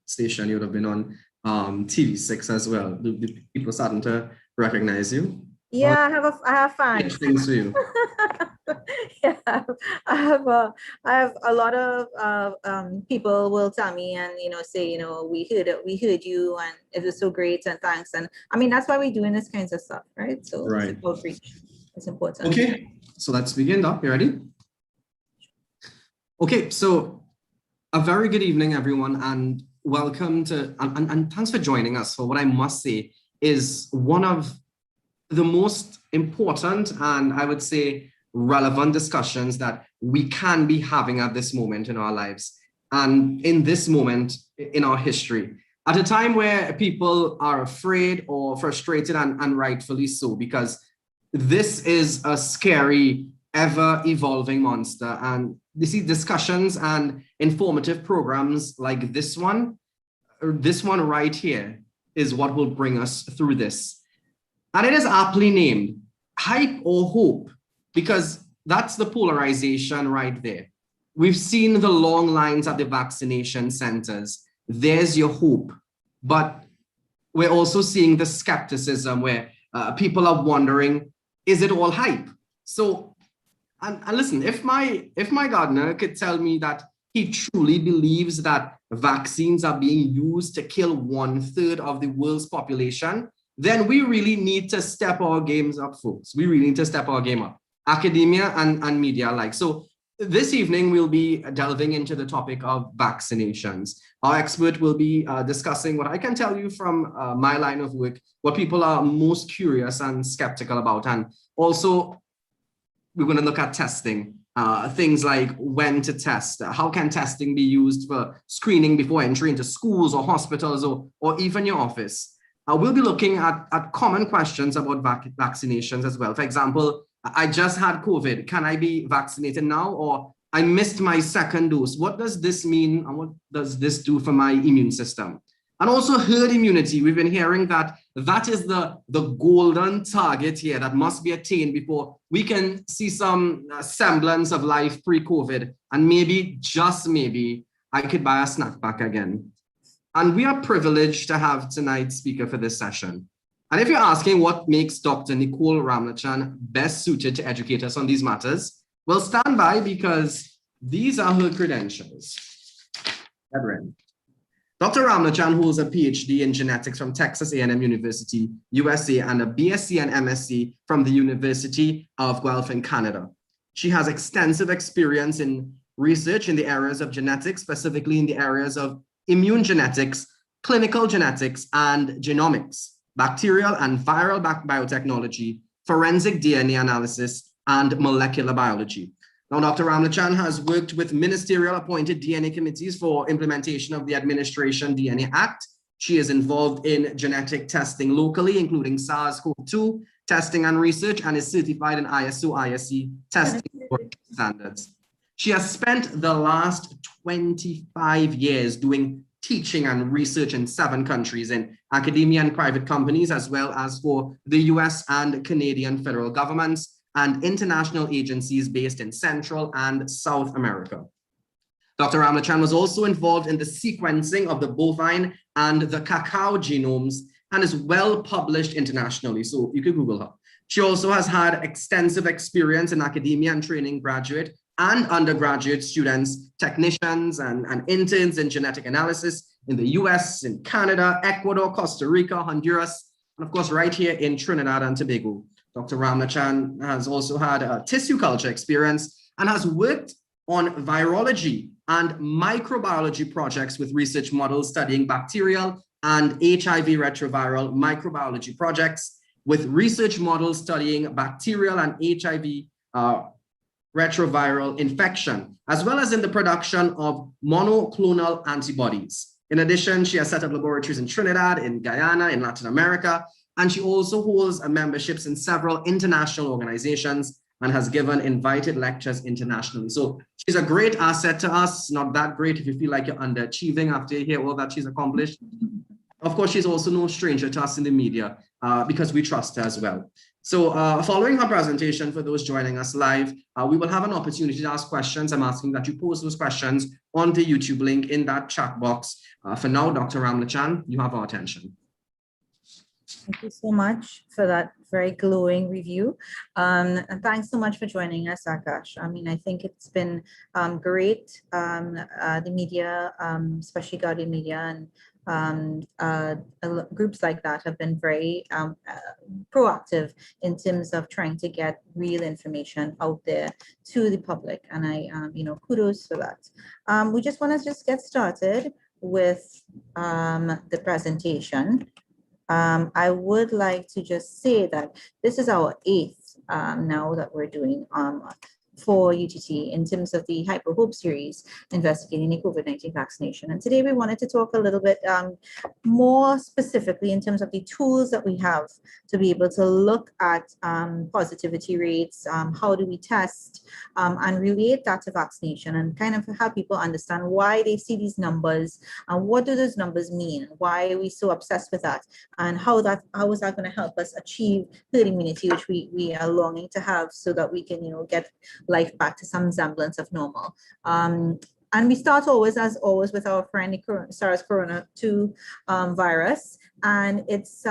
station. You would have been on TV6 as well. The people starting to recognize you? Yeah, I have fans. Things for you. Yeah, I have a lot of people will tell me and say we heard you and it was so great and thanks, and I mean that's why we're doing this kinds of stuff, right? So right. It's outreach. It's important. Okay, so let's begin. Doc, you ready? Okay, so a very good evening, everyone, and welcome to and thanks for joining us for what I must say is one of the most important and I would say relevant discussions that we can be having at this moment in our lives and in this moment in our history, at a time where people are afraid or frustrated and rightfully so, because this is a scary, ever evolving monster. And you see discussions and informative programs like this one right here is what will bring us through this. And it is aptly named Hype or Hope, because that's the polarization right there. We've seen the long lines at the vaccination centers. There's your hope. But we're also seeing the skepticism where people are wondering, is it all hype? So, and listen, if my gardener could tell me that he truly believes that vaccines are being used to kill 1/3 of the world's population, then we really need to step our games up, folks. We really need to step our game up, academia and media alike. So this evening, we'll be delving into the topic of vaccinations. Our expert will be discussing what I can tell you from my line of work, what people are most curious and skeptical about. And also, we're going to look at testing, things like when to test, how can testing be used for screening before entry into schools or hospitals or even your office. We'll be looking at common questions about vaccinations as well. For example, I just had COVID. Can I be vaccinated now? Or I missed my second dose. What does this mean? And what does this do for my immune system? And also herd immunity. We've been hearing that is the golden target here that must be attained before we can see some semblance of life pre-COVID. And maybe, just maybe, I could buy a snack pack again. And we are privileged to have tonight's speaker for this session. And if you're asking what makes Dr. Nicole Ramlachan best suited to educate us on these matters, well, stand by because these are her credentials. Dr. Ramlachan holds a PhD in genetics from Texas A&M University, USA, and a BSc and MSc from the University of Guelph in Canada. She has extensive experience in research in the areas of genetics, specifically in the areas of immune genetics, clinical genetics, and genomics, bacterial and viral biotechnology, forensic DNA analysis, and molecular biology. Now, Dr. Ramlachan has worked with ministerial appointed DNA committees for implementation of the Administration DNA Act. She is involved in genetic testing locally, including SARS-CoV-2 testing and research, and is certified in ISO/ISC testing standards. She has spent the last 25 years doing teaching and research in 7 countries in academia and private companies, as well as for the US and Canadian federal governments and international agencies based in Central and South America. Dr. Ramlachan was also involved in the sequencing of the bovine and the cacao genomes and is well published internationally, so you can Google her. She also has had extensive experience in academia and training graduate and undergraduate students, technicians, and interns in genetic analysis in the US, in Canada, Ecuador, Costa Rica, Honduras, and of course, right here in Trinidad and Tobago. Dr. Ramlachan has also had a tissue culture experience and has worked on virology and microbiology projects with research models studying bacterial and HIV retroviral microbiology projects with research models studying bacterial and HIV retroviral infection, as well as in the production of monoclonal antibodies. In addition, she has set up laboratories in Trinidad, in Guyana, in Latin America, and she also holds memberships in several international organizations and has given invited lectures internationally. So she's a great asset to us, not that great if you feel like you're underachieving after you hear all that she's accomplished. Of course, she's also no stranger to us in the media because we trust her as well. So following her presentation, for those joining us live, we will have an opportunity to ask questions. I'm asking that you post those questions on the YouTube link in that chat box. For now, Dr. Ramlachan, you have our attention. Thank you so much for that very glowing review. And thanks so much for joining us, Akash. I mean, I think it's been great. The media, especially Guardian Media and groups like that have been very proactive in terms of trying to get real information out there to the public. And I, kudos for that. We just want to just get started with the presentation. I would like to just say that this is our 8th now that we're doing for UTT in terms of the Hyper Hope series investigating the COVID-19 vaccination. And today we wanted to talk a little bit more specifically in terms of the tools that we have to be able to look at positivity rates, how do we test, and relate that to vaccination, and kind of have people understand why they see these numbers and what do those numbers mean, why are we so obsessed with that, and how is that going to help us achieve herd immunity, which we are longing to have, so that we can get life back to some semblance of normal. And we start as always with our friend SARS-CoV-2 virus and its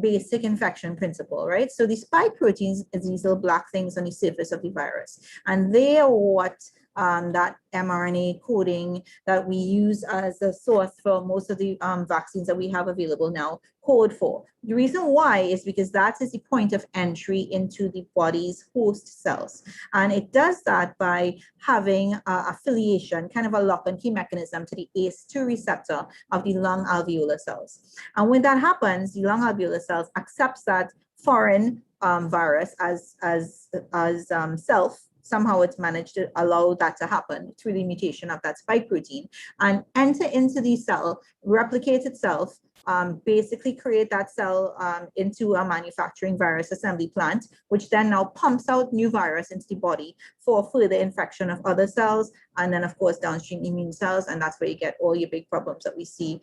basic infection principle, right? So the spike proteins is these little black things on the surface of the virus, and they are what that mRNA coding that we use as a source for most of the vaccines that we have available now code for. The reason why is because that is the point of entry into the body's host cells. And it does that by having affiliation, kind of a lock and key mechanism to the ACE2 receptor of the lung alveolar cells. And when that happens, the lung alveolar cells accepts that foreign virus as self. Somehow it's managed to allow that to happen through the mutation of that spike protein and enter into the cell, replicate itself, basically create that cell into a manufacturing virus assembly plant, which then now pumps out new virus into the body for further infection of other cells, and then of course downstream immune cells, and that's where you get all your big problems that we see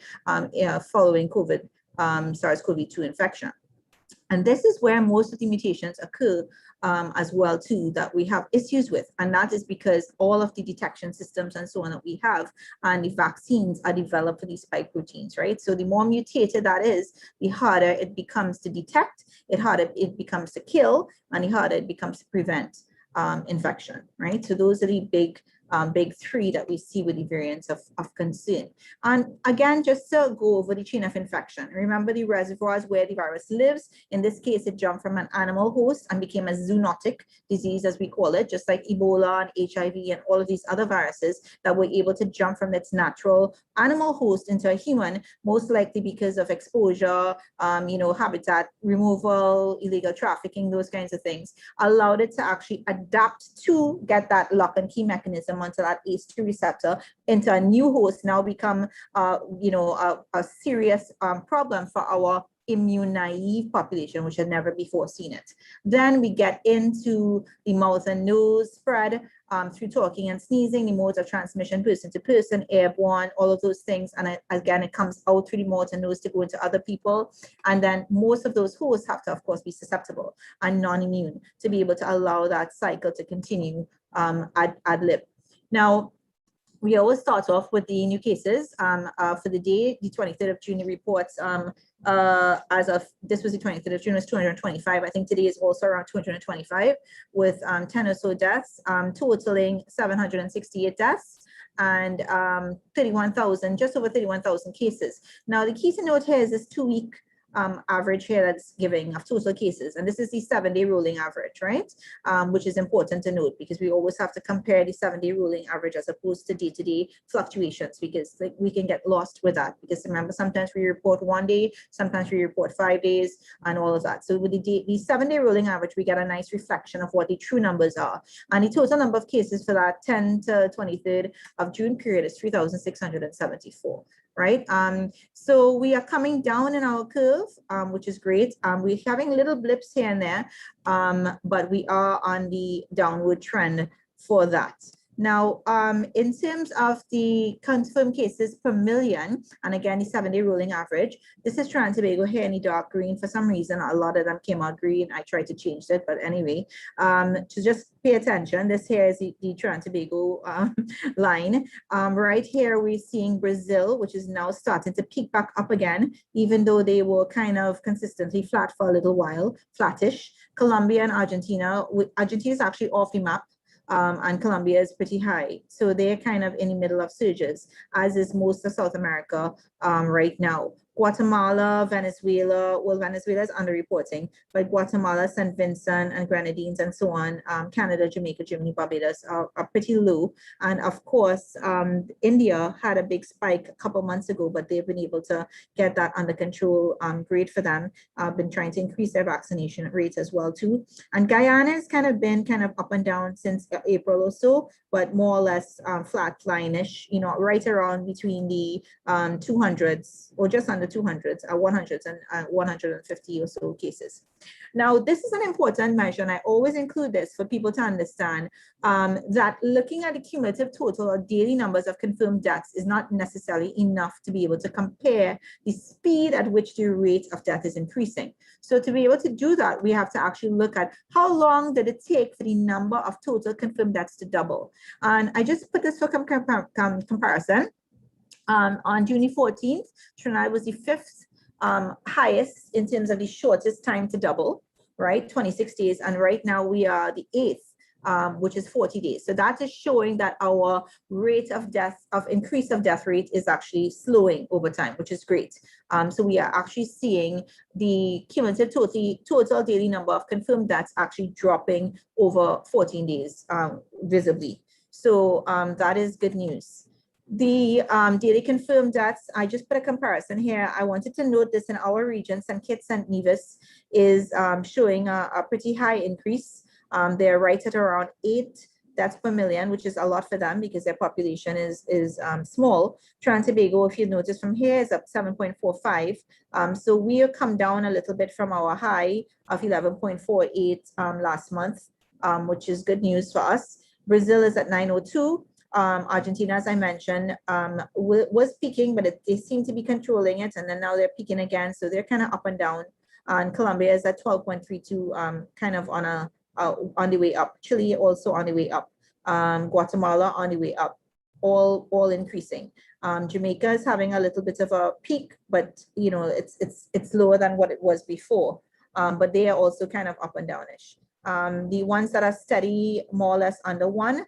following COVID, SARS-CoV-2 infection. And this is where most of the mutations occur as well too, that we have issues with. And that is because all of the detection systems and so on that we have and the vaccines are developed for these spike proteins, right? So the more mutated that is, the harder it becomes to detect, the harder it becomes to kill, and the harder it becomes to prevent infection, right? So those are the big three that we see with the variants of concern. And again, just to go over the chain of infection, remember the reservoirs where the virus lives. In this case, it jumped from an animal host and became a zoonotic disease, as we call it, just like Ebola and HIV and all of these other viruses that were able to jump from its natural animal host into a human, most likely because of exposure, habitat removal, illegal trafficking, those kinds of things, allowed it to actually adapt to get that lock and key mechanism onto that ACE2 receptor into a new host, now become a serious problem for our immune naive population, which had never before seen it. Then we get into the mouth and nose spread through talking and sneezing, the modes of transmission, person to person, airborne, all of those things. And again, it comes out through the mouth and nose to go into other people. And then most of those hosts have to, of course, be susceptible and non-immune to be able to allow that cycle to continue ad lib. Now, we always start off with the new cases for the day, the 23rd of June, the reports as of, this was the 23rd of June, was 225. I think today is also around 225 with 10 or so deaths, totaling 768 deaths and 31,000, just over 31,000 cases. Now, the key to note here is this 2-week average here that's giving of total cases. And this is the 7-day rolling average, right? Which is important to note because we always have to compare the 7-day rolling average as opposed to day-to-day fluctuations, because we can get lost with that. Because remember, sometimes we report 1 day, sometimes we report 5 days and all of that. So with the 7-day rolling average, we get a nice reflection of what the true numbers are. And the total number of cases for that 10 to 23rd of June period is 3,674. Right? So we are coming down in our curve, which is great. We're having little blips here and there, but we are on the downward trend for that. Now, in terms of the confirmed cases per million, and again, the 7-day rolling average, this is Trinidad and Tobago here in the dark green. For some reason, a lot of them came out green. I tried to change it, but anyway, to just pay attention, this here is the Trinidad and Tobago line. Right here, we're seeing Brazil, which is now starting to peak back up again, even though they were kind of consistently flat for a little while, flattish. Colombia and Argentina, Argentina is actually off the map. And Colombia is pretty high. So they're kind of in the middle of surges, as is most of South America right now. Guatemala, Venezuela, well, Venezuela is underreporting, but Guatemala, St. Vincent and Grenadines and so on, Canada, Jamaica, Germany, Barbados are pretty low. And of course, India had a big spike a couple months ago, but they've been able to get that under control. Great for them. Been trying to increase their vaccination rates as well too. And Guyana has kind of been up and down since April or so, but more or less flatline-ish, you know, right around between the 200s or just under 200s, 100s and 150 or so cases. Now, this is an important measure, and I always include this for people to understand that looking at the cumulative total or daily numbers of confirmed deaths is not necessarily enough to be able to compare the speed at which the rate of death is increasing. So to be able to do that, we have to actually look at how long did it take for the number of total confirmed deaths to double. And I just put this for comparison. On June 14th, Trinidad was the 5th highest in terms of the shortest time to double, right? 26 days. And right now we are the 8th, which is 40 days. So that is showing that our rate of death, increase of death rate is actually slowing over time, which is great. So we are actually seeing the cumulative total daily number of confirmed deaths actually dropping over 14 days visibly. So that is good news. The daily confirmed deaths, I just put a comparison here. I wanted to note this in our region. St. Kitts and Nevis is showing a pretty high increase. They're right at around 8 deaths per million, which is a lot for them because their population is small. Trinidad and Tobago, if you notice from here, is up 7.45. So we have come down a little bit from our high of 11.48 last month, which is good news for us. Brazil is at 902. Argentina, as I mentioned, was peaking, but they seem to be controlling it, and then now they're peaking again, so they're kind of up and down. And Colombia is at 12.32, kind of on the way up. Chile also on the way up. Guatemala on the way up. All increasing. Jamaica is having a little bit of a peak, but you know it's lower than what it was before. But they are also kind of up and downish. The ones that are steady, more or less under 1.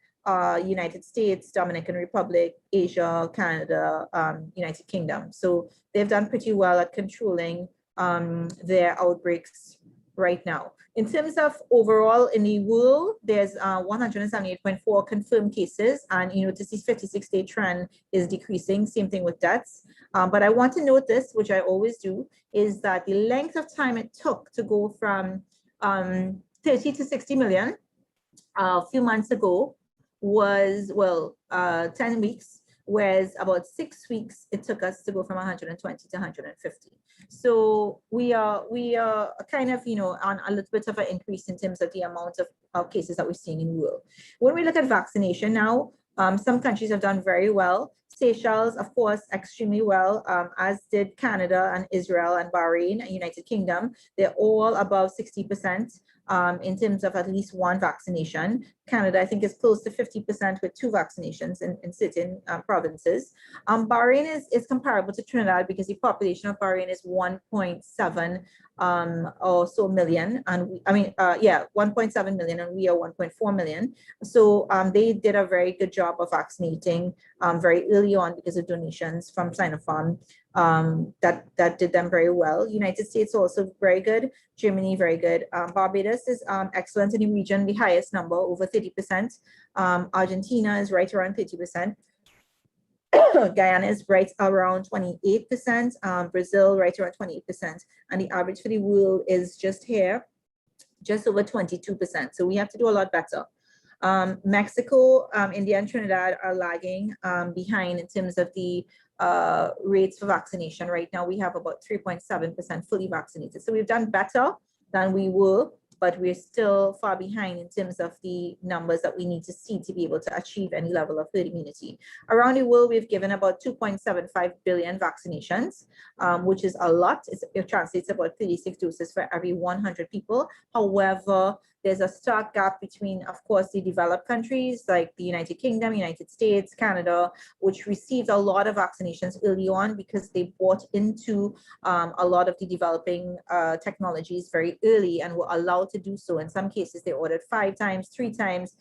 United States, Dominican Republic, Asia, Canada, United Kingdom. So they've done pretty well at controlling their outbreaks right now. In terms of overall in the world, there's 178.4 confirmed cases, and you notice this 56-day trend is decreasing. Same thing with deaths. But I want to note this, which I always do, is that the length of time it took to go from 30 to 60 million a few months ago was, well, 10 weeks, whereas about 6 weeks it took us to go from 120 to 150. So we are kind of, you know, on a little bit of an increase in terms of the amount of cases that we're seeing in the world. When we look at vaccination now, some countries have done very well. Seychelles, of course, extremely well, as did Canada and Israel and Bahrain and United Kingdom. They're all above 60%. In terms of at least one vaccination. Canada, I think, is close to 50% with 2 vaccinations in certain provinces. Bahrain is comparable to Trinidad because the population of Bahrain is 1.7 or so million. And 1.7 million, and we are 1.4 million. So they did a very good job of vaccinating very early on because of donations from Sinopharm. That did them very well. United States also very good. Germany very good. Barbados is excellent in the region, the highest number, over 30%. Argentina is right around 30%. Guyana is right around 28%. Brazil right around 28%. And the average for the world is just here, just over 22%. So we have to do a lot better. Mexico, India, and Trinidad are lagging behind in terms of the rates for vaccination. Right now, we have about 3.7% fully vaccinated. So we've done better than we were but we're still far behind in terms of the numbers that we need to see to be able to achieve any level of herd immunity. Around the world, we've given about 2.75 billion vaccinations, which is a lot. It translates about 36 doses for every 100 people. However, there's a stark gap between, of course, the developed countries like the United Kingdom, United States, Canada, which received a lot of vaccinations early on because they bought into a lot of the developing technologies very early and were allowed to do so. In some cases, they ordered 5 times, 3 times,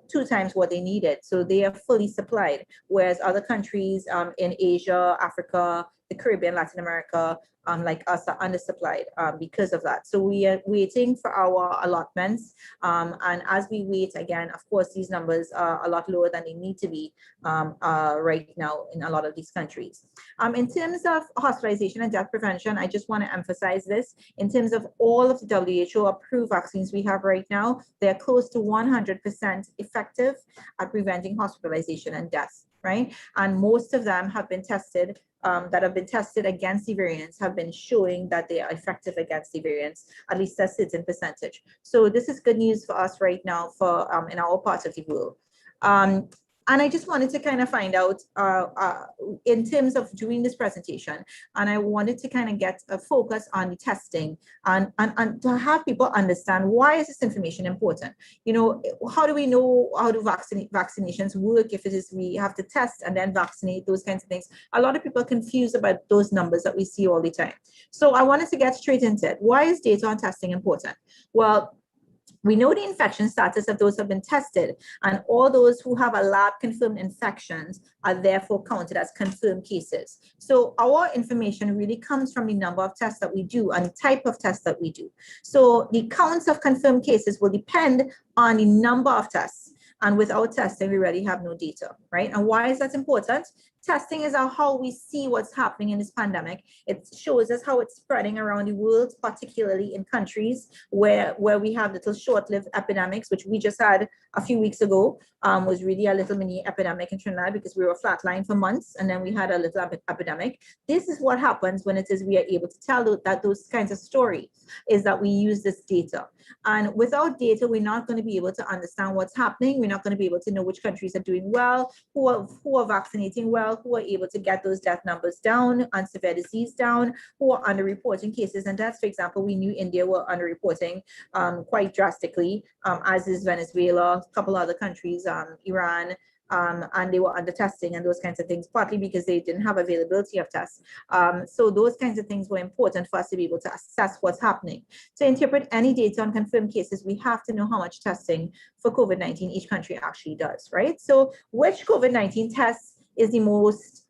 2 times what they needed. So they are fully supplied, whereas other countries in Asia, Africa, the Caribbean, Latin America, like us, are undersupplied because of that. So we are waiting for our allotments. And as we wait, again, of course, these numbers are a lot lower than they need to be right now in a lot of these countries. In terms of hospitalization and death prevention, I just want to emphasize this. In terms of all of the WHO approved vaccines we have right now, they're close to 100% effective at preventing hospitalization and death, right? And most of them have been tested that have been tested against the variants have been showing that they are effective against the variants, at least a certain percentage. So this is good news for us right now for in our part of the world. And I just wanted to kind of find out in terms of doing this presentation, and I wanted to kind of get a focus on the testing and to have people understand why is this information important? You know, how do we know how do vaccinations work if it is we have to test and then vaccinate, those kinds of things? A lot of people are confused about those numbers that we see all the time. So I wanted to get straight into it. Why is data on testing important? Well, we know the infection status of those who have been tested, and all those who have a lab confirmed infections are therefore counted as confirmed cases. So our information really comes from the number of tests that we do and the type of tests that we do. So the counts of confirmed cases will depend on the number of tests. And without testing, we really have no data, right? And why is that important? Testing is how we see what's happening in this pandemic. It shows us how it's spreading around the world, particularly in countries where we have little short-lived epidemics, which we just had a few weeks ago, was really a little mini epidemic in Trinidad because we were flatlined for months, and then we had a little epidemic. This is what happens when it is we are able to tell that those kinds of stories, is that we use this data. And without data, we're not going to be able to understand what's happening. We're not going to be able to know which countries are doing well, who are vaccinating well, who are able to get those death numbers down and severe disease down, who are underreporting cases and deaths. For example, we knew India were underreporting quite drastically, as is Venezuela, a couple other countries, Iran, and they were under testing and those kinds of things, partly because they didn't have availability of tests. So those kinds of things were important for us to be able to assess what's happening. To interpret any data on confirmed cases, we have to know how much testing for COVID-19 each country actually does, right? So which COVID-19 tests is the most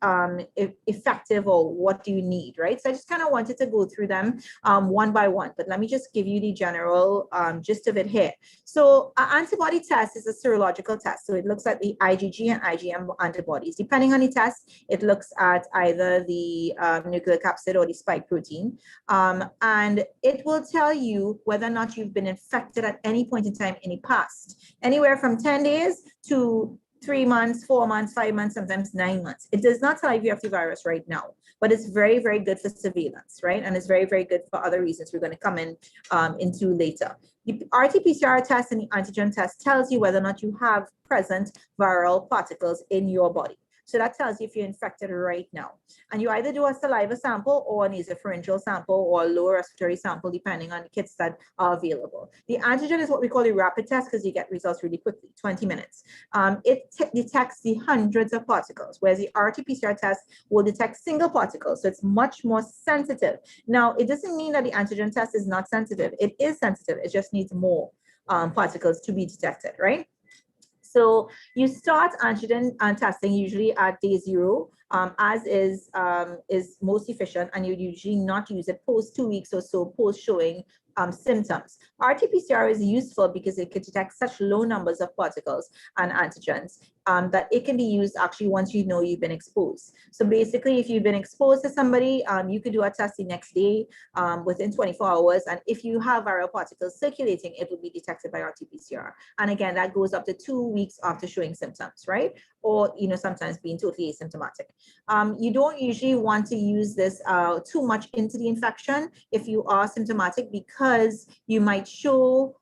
effective, or what do you need, right? So I just kind of wanted to go through them one by one, but let me just give you the general gist of it here. So an antibody test is a serological test. So it looks at the IgG and IgM antibodies. Depending on the test, it looks at either the nuclear capsid or the spike protein. And it will tell you whether or not you've been infected at any point in time in the past, anywhere from 10 days to 3 months, 4 months, 5 months, sometimes 9 months. It does not tell you if you have the virus right now, but it's very, very good for surveillance, right? And it's very, very good for other reasons we're going to come in into later. The RTPCR test and the antigen test tells you whether or not you have present viral particles in your body. So that tells you if you're infected right now. And you either do a saliva sample or a nasopharyngeal sample or a lower respiratory sample, depending on the kits that are available. The antigen is what we call a rapid test because you get results really quickly, 20 minutes. It detects the hundreds of particles, whereas the RT-PCR test will detect single particles. So it's much more sensitive. Now, it doesn't mean that the antigen test is not sensitive. It is sensitive. It just needs more particles to be detected, right? So you start antigen testing usually at day 0, as is most efficient, and you usually not use it post 2 weeks or so post showing symptoms. RT-PCR is useful because it can detect such low numbers of particles and antigens that it can be used actually once you know you've been exposed. So basically, if you've been exposed to somebody, you could do a test the next day within 24 hours. And if you have viral particles circulating, it will be detected by RT-PCR. And again, that goes up to 2 weeks after showing symptoms, right? or sometimes being totally asymptomatic. You don't usually want to use this too much into the infection if you are symptomatic, because you might show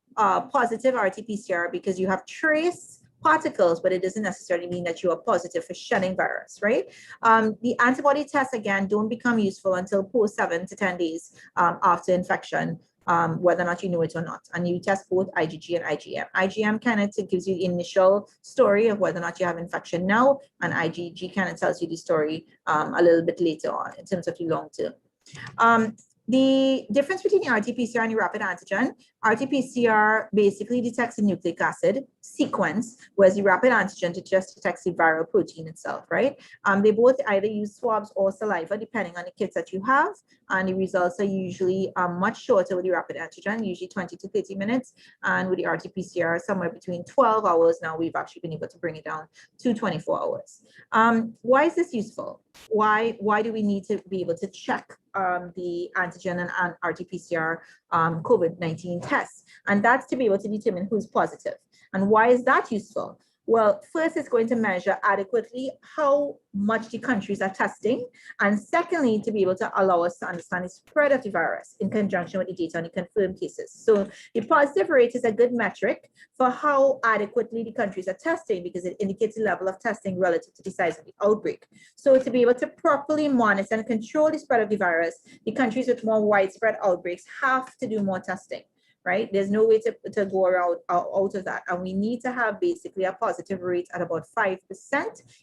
positive RT-PCR because you have trace particles, but it doesn't necessarily mean that you are positive for shedding virus, right? The antibody tests, again, don't become useful until post 7 to 10 days after infection, whether or not you know it or not. And you test both IgG and IgM. IgM kind of gives you the initial story of whether or not you have infection now, and IgG kind of tells you the story a little bit later on in terms of the long term. The difference between the RT-PCR and the rapid antigen: RT-PCR basically detects the nucleic acid sequence, whereas the rapid antigen just detects the viral protein itself, right? They both either use swabs or saliva, depending on the kits that you have, and the results are usually much shorter with the rapid antigen, usually 20 to 30 minutes, and with the RT-PCR, somewhere between 12 hours. Now we've actually been able to bring it down to 24 hours. Why is this useful? Why do we need to be able to check the antigen and RT-PCR COVID-19 tests? And that's to be able to determine who's positive. And why is that useful? Well, first, it's going to measure adequately how much the countries are testing. And secondly, to be able to allow us to understand the spread of the virus in conjunction with the data on the confirmed cases. So the positive rate is a good metric for how adequately the countries are testing, because it indicates the level of testing relative to the size of the outbreak. So to be able to properly monitor and control the spread of the virus, the countries with more widespread outbreaks have to do more testing. Right? There's no way to go around out of that. And we need to have basically a positive rate at about 5%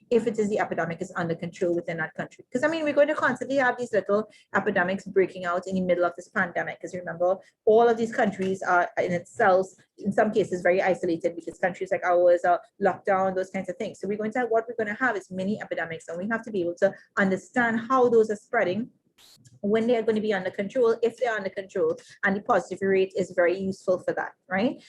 if it is the epidemic is under control within that country. Because I mean, we're going to constantly have these little epidemics breaking out in the middle of this pandemic. Because remember, all of these countries are in itself, in some cases, very isolated, because countries like ours are locked down, those kinds of things. So what we're going to have is mini epidemics, and we have to be able to understand how those are spreading, when they are going to be under control, if they're under control, and the positivity rate is very useful for that, right?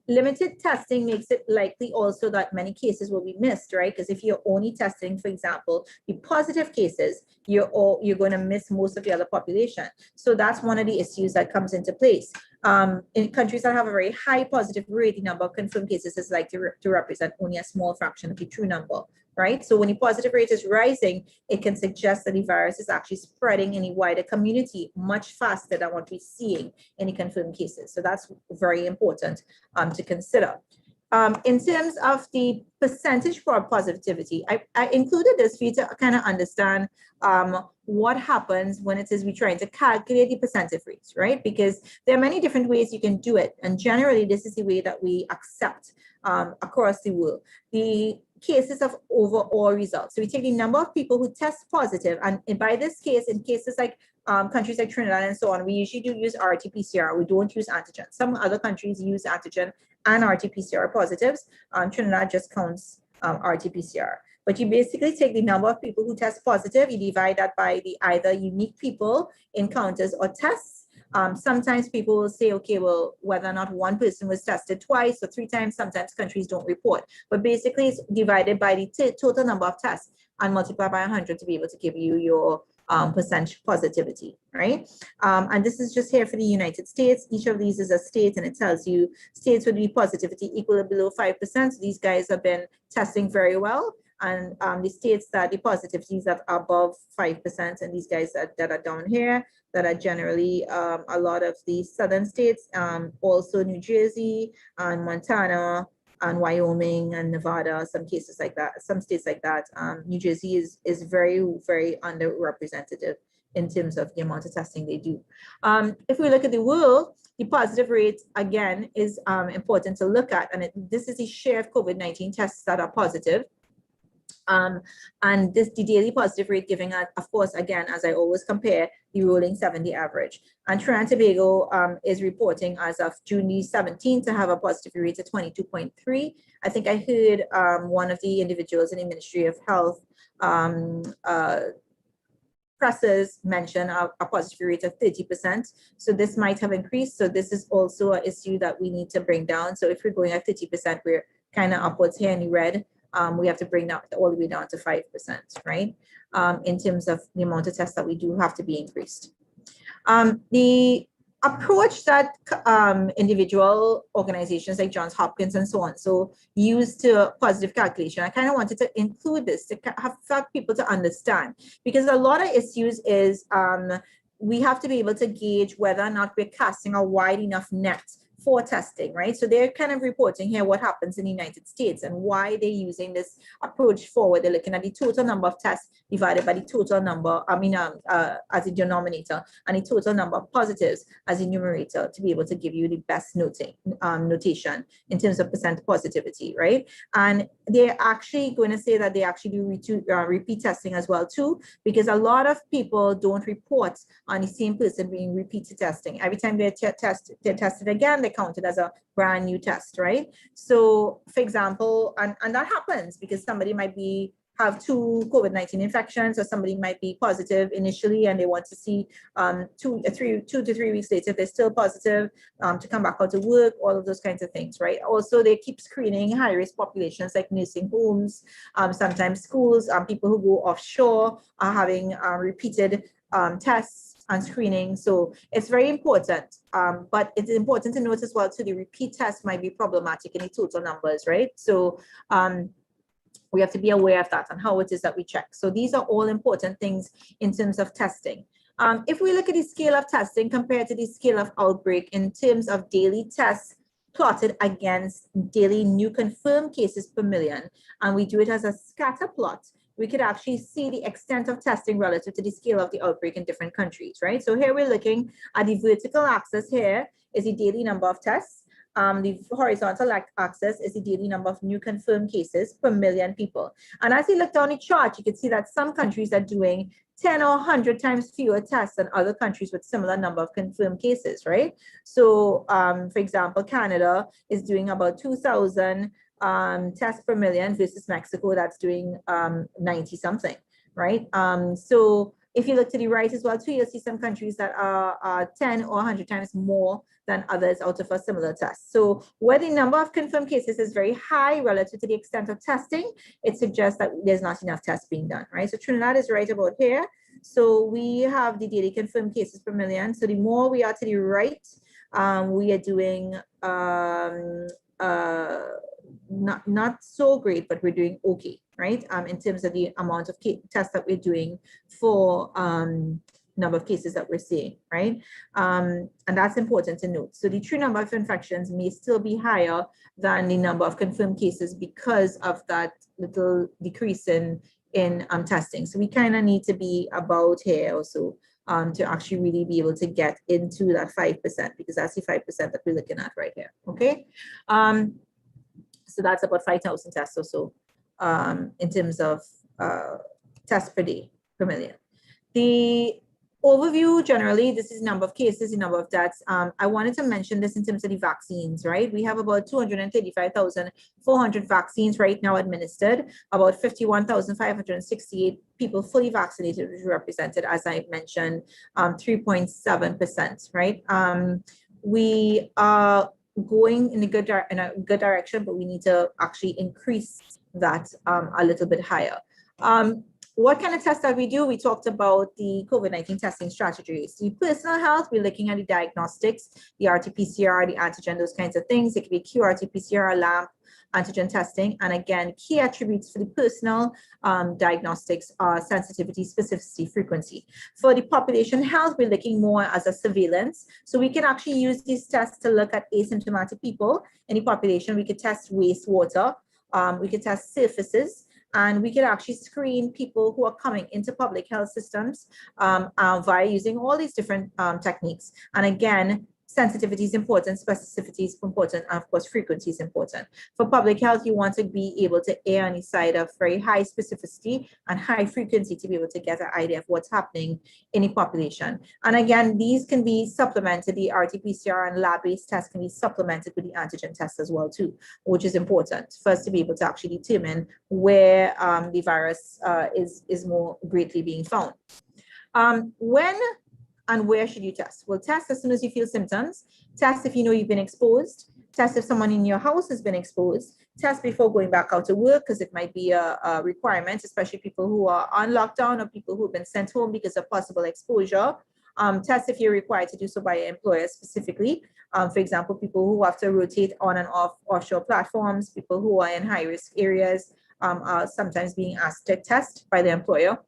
Limited testing makes it likely also that many cases will be missed, right? Because if you're only testing, for example, the positive cases, you're going to miss most of the other population. So that's one of the issues that comes into place. In countries that have a very high positive rate, the number of confirmed cases is likely to represent only a small fraction of the true number, right? So when the positive rate is rising, it can suggest that the virus is actually spreading in a wider community much faster than what we're seeing in the confirmed cases. So that's very important to consider. In terms of the percentage for positivity, I included this for you to kind of understand what happens when it is we're trying to calculate the percentage rates, right? Because there are many different ways you can do it. And generally, this is the way that we accept across the world. The cases of overall results. So we take the number of people who test positive, and by this case, in cases like countries like Trinidad and so on, we usually do use RT-PCR. We don't use antigen. Some other countries use antigen and RT-PCR positives. Trinidad just counts RT-PCR. But you basically take the number of people who test positive, you divide that by the either unique people, encounters, or tests. Sometimes people will say, okay, well, whether or not one person was tested twice or 3 times, sometimes countries don't report. But basically, it's divided by the total number of tests and multiply by 100 to be able to give you your percent positivity, right? And this is just here for the United States. Each of these is a state, and it tells you states with the positivity equal or below 5%. So these guys have been testing very well. And the states that the positivities are above 5%, and these guys that are down here, that are generally a lot of the southern states, also New Jersey and Montana and Wyoming and Nevada, some cases like that, some states like that. New Jersey is very, very underrepresented in terms of the amount of testing they do. If we look at the world, the positive rate, again, is important to look at. And this is the share of COVID-19 tests that are positive. And the daily positive rate giving us, of course, again, as I always compare, the rolling 70 average. And Trinidad and Tobago is reporting as of June 17th to have a positivity rate of 22.3. I think I heard one of the individuals in the Ministry of Health presses mention a positivity rate of 30%. So this might have increased. So this is also an issue that we need to bring down. So if we're going at 30%, we're kind of upwards here in the red. We have to bring that all the way down to 5%, right? In terms of the amount of tests that we do have to be increased. The approach that individual organizations like Johns Hopkins and so on so use to positive calculation. I kind of wanted to include this to have people to understand, because a lot of issues is we have to be able to gauge whether or not we're casting a wide enough net for testing, right? So they're kind of reporting here what happens in the United States and why they're using this approach forward. They're looking at the total number of tests divided by the total number, as a denominator, and the total number of positives as a numerator to be able to give you the best notation in terms of percent positivity, right? And they're actually going to say that they actually do repeat testing as well too, because a lot of people don't report on the same person being repeated testing. Every time they're tested again, they're counted as a brand new test, right? So for example, and that happens because somebody might have 2 COVID-19 infections, or somebody might be positive initially and they want to see 2 to 3 weeks later if they're still positive to come back out to work, all of those kinds of things, right? Also, they keep screening high-risk populations like nursing homes, sometimes schools, people who go offshore are having repeated tests and screening. So it's very important, but it's important to note as well, so the repeat test might be problematic in the total numbers, right? So we have to be aware of that and how it is that we check. So these are all important things in terms of testing. If we look at the scale of testing compared to the scale of outbreak in terms of daily tests plotted against daily new confirmed cases per million, and we do it as a scatter plot, we could actually see the extent of testing relative to the scale of the outbreak in different countries, right? So here we're looking at the vertical axis. Here is the daily number of tests. The horizontal axis is the daily number of new confirmed cases per million people. And as you look down the chart, you can see that some countries are doing 10 or 100 times fewer tests than other countries with similar number of confirmed cases, right? So, for example, Canada is doing about 2,000 tests per million versus Mexico that's doing 90 something, right? So if you look to the right as well too, you'll see some countries that are 10 or 100 times more than others out of a similar test. So where the number of confirmed cases is very high relative to the extent of testing, it suggests that there's not enough tests being done, right? So Trinidad is right about here. So we have the daily confirmed cases per million. So the more we are to the right, we are doing not so great, but we're doing okay, right? In terms of the amount of tests that we're doing for number of cases that we're seeing, right? And that's important to note. So the true number of infections may still be higher than the number of confirmed cases because of that little decrease in testing. So we kind of need to be about here also to actually really be able to get into that 5%, because that's the 5% that we're looking at right here, okay? So that's about 5,000 tests or so in terms of tests per day per million. The overview, generally, this is number of cases, the number of deaths. I wanted to mention this in terms of the vaccines, right? We have about 235,400 vaccines right now administered, about 51,568 people fully vaccinated, which represented, as I mentioned, 3.7%, right? We are going in a good direction, but we need to actually increase that a little bit higher. What kind of tests that we do? We talked about the COVID-19 testing strategies. The personal health, we're looking at the diagnostics, the RTPCR, the antigen, those kinds of things. It could be QRT-PCR, LAMP, antigen testing. And again, key attributes for the personal diagnostics are sensitivity, specificity, frequency. For the population health, we're looking more as a surveillance. So we can actually use these tests to look at asymptomatic people in the population. We could test wastewater, we could test surfaces, and we could actually screen people who are coming into public health systems via using all these different techniques. And again, sensitivity is important, specificity is important, and of course, frequency is important. For public health, you want to be able to err on the side of very high specificity and high frequency to be able to get an idea of what's happening in the population. And again, these can be supplemented, the RT-PCR and lab-based tests can be supplemented with the antigen test as well too, which is important for us to be able to actually determine where the virus is more greatly being found. When and where should you test? Well, test as soon as you feel symptoms. Test if you know you've been exposed. Test if someone in your house has been exposed. Test before going back out to work, because it might be a requirement, especially people who are on lockdown or people who have been sent home because of possible exposure. Test if you're required to do so by your employer specifically. For example, people who have to rotate on and off offshore platforms, people who are in high-risk areas are sometimes being asked to test by the employer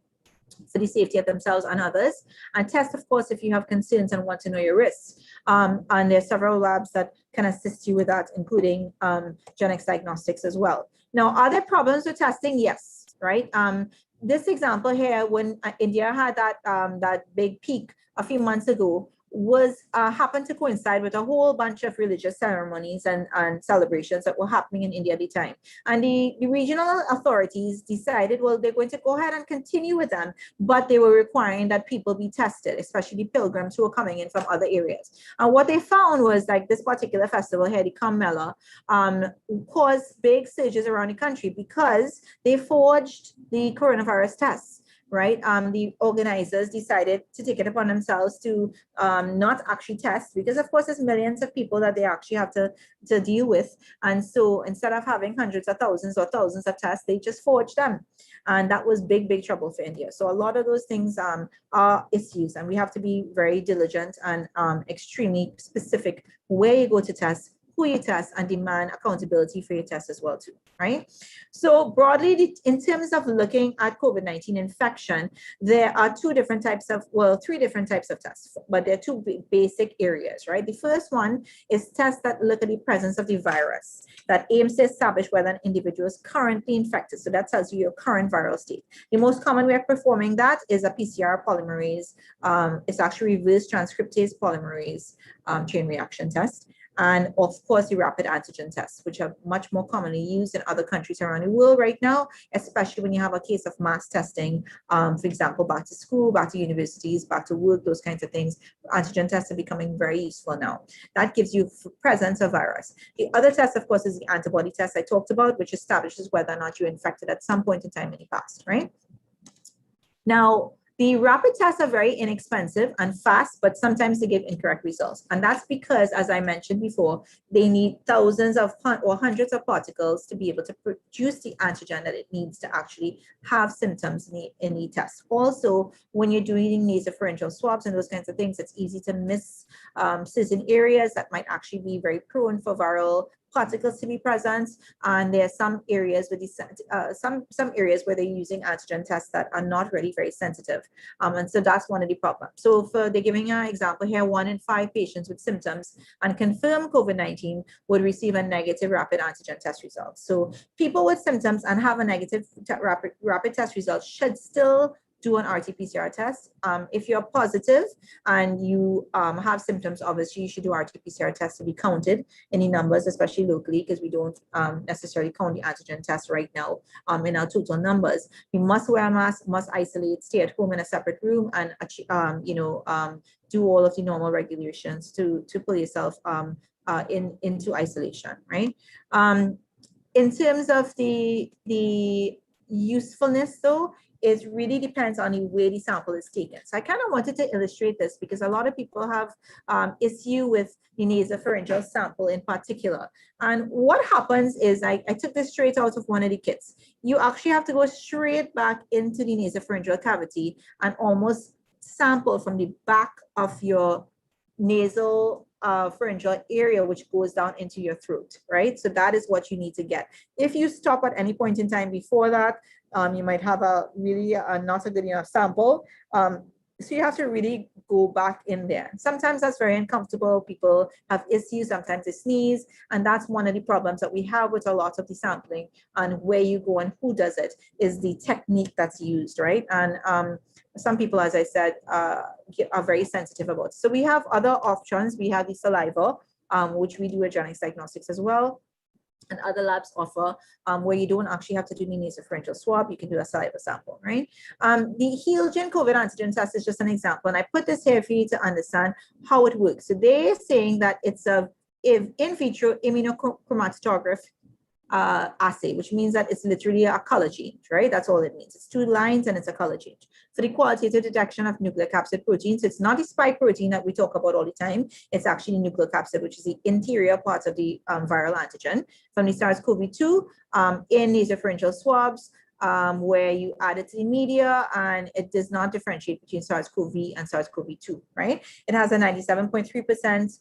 for the safety of themselves and others. And test, of course, if you have concerns and want to know your risks. And there are several labs that can assist you with that, including Genix Diagnostics as well. Now, are there problems with testing? Yes, right? This example here, when India had that big peak a few months ago, was happened to coincide with a whole bunch of religious ceremonies and celebrations that were happening in India at the time. And the regional authorities decided, well, they're going to go ahead and continue with them, but they were requiring that people be tested, especially pilgrims who were coming in from other areas. And what they found was like this particular festival here, the Kumbh Mela, caused big surges around the country because they forged the coronavirus tests. Right, the organizers decided to take it upon themselves to not actually test, because of course there's millions of people that they actually have to deal with, and so instead of having hundreds of thousands or thousands of tests, they just forged them, and that was big trouble for India. So a lot of those things are issues, and we have to be very diligent and extremely specific where you go to test, who you test, and demand accountability for your test as well too, right? So broadly, in terms of looking at COVID-19 infection, there are three different types of tests, but there are two basic areas, right? The first one is tests that look at the presence of the virus that aims to establish whether an individual is currently infected. So that tells you your current viral state. The most common way of performing that is a PCR polymerase. It's actually reverse transcriptase polymerase chain reaction test. And of course, the rapid antigen tests, which are much more commonly used in other countries around the world right now, especially when you have a case of mass testing, for example, back to school, back to universities, back to work, those kinds of things. Antigen tests are becoming very useful now. That gives you presence of virus. The other test, of course, is the antibody test I talked about, which establishes whether or not you're infected at some point in time in the past, right? Now, the rapid tests are very inexpensive and fast, but sometimes they give incorrect results. And that's because, as I mentioned before, they need thousands of or hundreds of particles to be able to produce the antigen that it needs to actually have symptoms in the test. Also, when you're doing nasopharyngeal swabs and those kinds of things, it's easy to miss certain areas that might actually be very prone for viral particles to be present, and there are some areas with some areas where they're using antigen tests that are not really very sensitive, and so that's one of the problems. So they're giving an example here: 1 in 5 patients with symptoms and confirmed COVID-19 would receive a negative rapid antigen test result. So people with symptoms and have a negative rapid test result should still do an RTPCR test. If you're positive and you have symptoms, obviously you should do RTPCR tests to be counted in the numbers, especially locally, because we don't necessarily count the antigen tests right now in our total numbers. You must wear a mask, must isolate, stay at home in a separate room, and do all of the normal regulations to pull yourself into isolation, right? In terms of the usefulness, though, it really depends on the way the sample is taken. So I kind of wanted to illustrate this because a lot of people have issue with the nasopharyngeal sample in particular. And what happens is, I took this straight out of one of the kits. You actually have to go straight back into the nasopharyngeal cavity and almost sample from the back of your nasal pharyngeal area, which goes down into your throat, right? So that is what you need to get. If you stop at any point in time before that, you might have a really not a good enough sample. So you have to really go back in there. Sometimes that's very uncomfortable. People have issues, sometimes they sneeze. And that's one of the problems that we have with a lot of the sampling, and where you go and who does it is the technique that's used, right? And some people, as I said, are very sensitive about it. So we have other options. We have the saliva, which we do at Genix Diagnostics as well, and other labs offer, where you don't actually have to do the nasopharyngeal swab. You can do a saliva sample, right? The Helgen COVID antigen test is just an example, and I put this here for you to understand how it works. So they're saying that it's a in vitro immunochromatograph assay, which means that it's literally a color change, right? That's all it means. It's 2 lines and it's a color change. For the qualitative detection of nucleocapsid proteins, it's not the spike protein that we talk about all the time. It's actually nucleocapsid, which is the interior part of the viral antigen from the SARS-CoV-2 in nasopharyngeal swabs. where you add it to the media and it does not differentiate between SARS-CoV and SARS-CoV-2, right? It has a 97.3%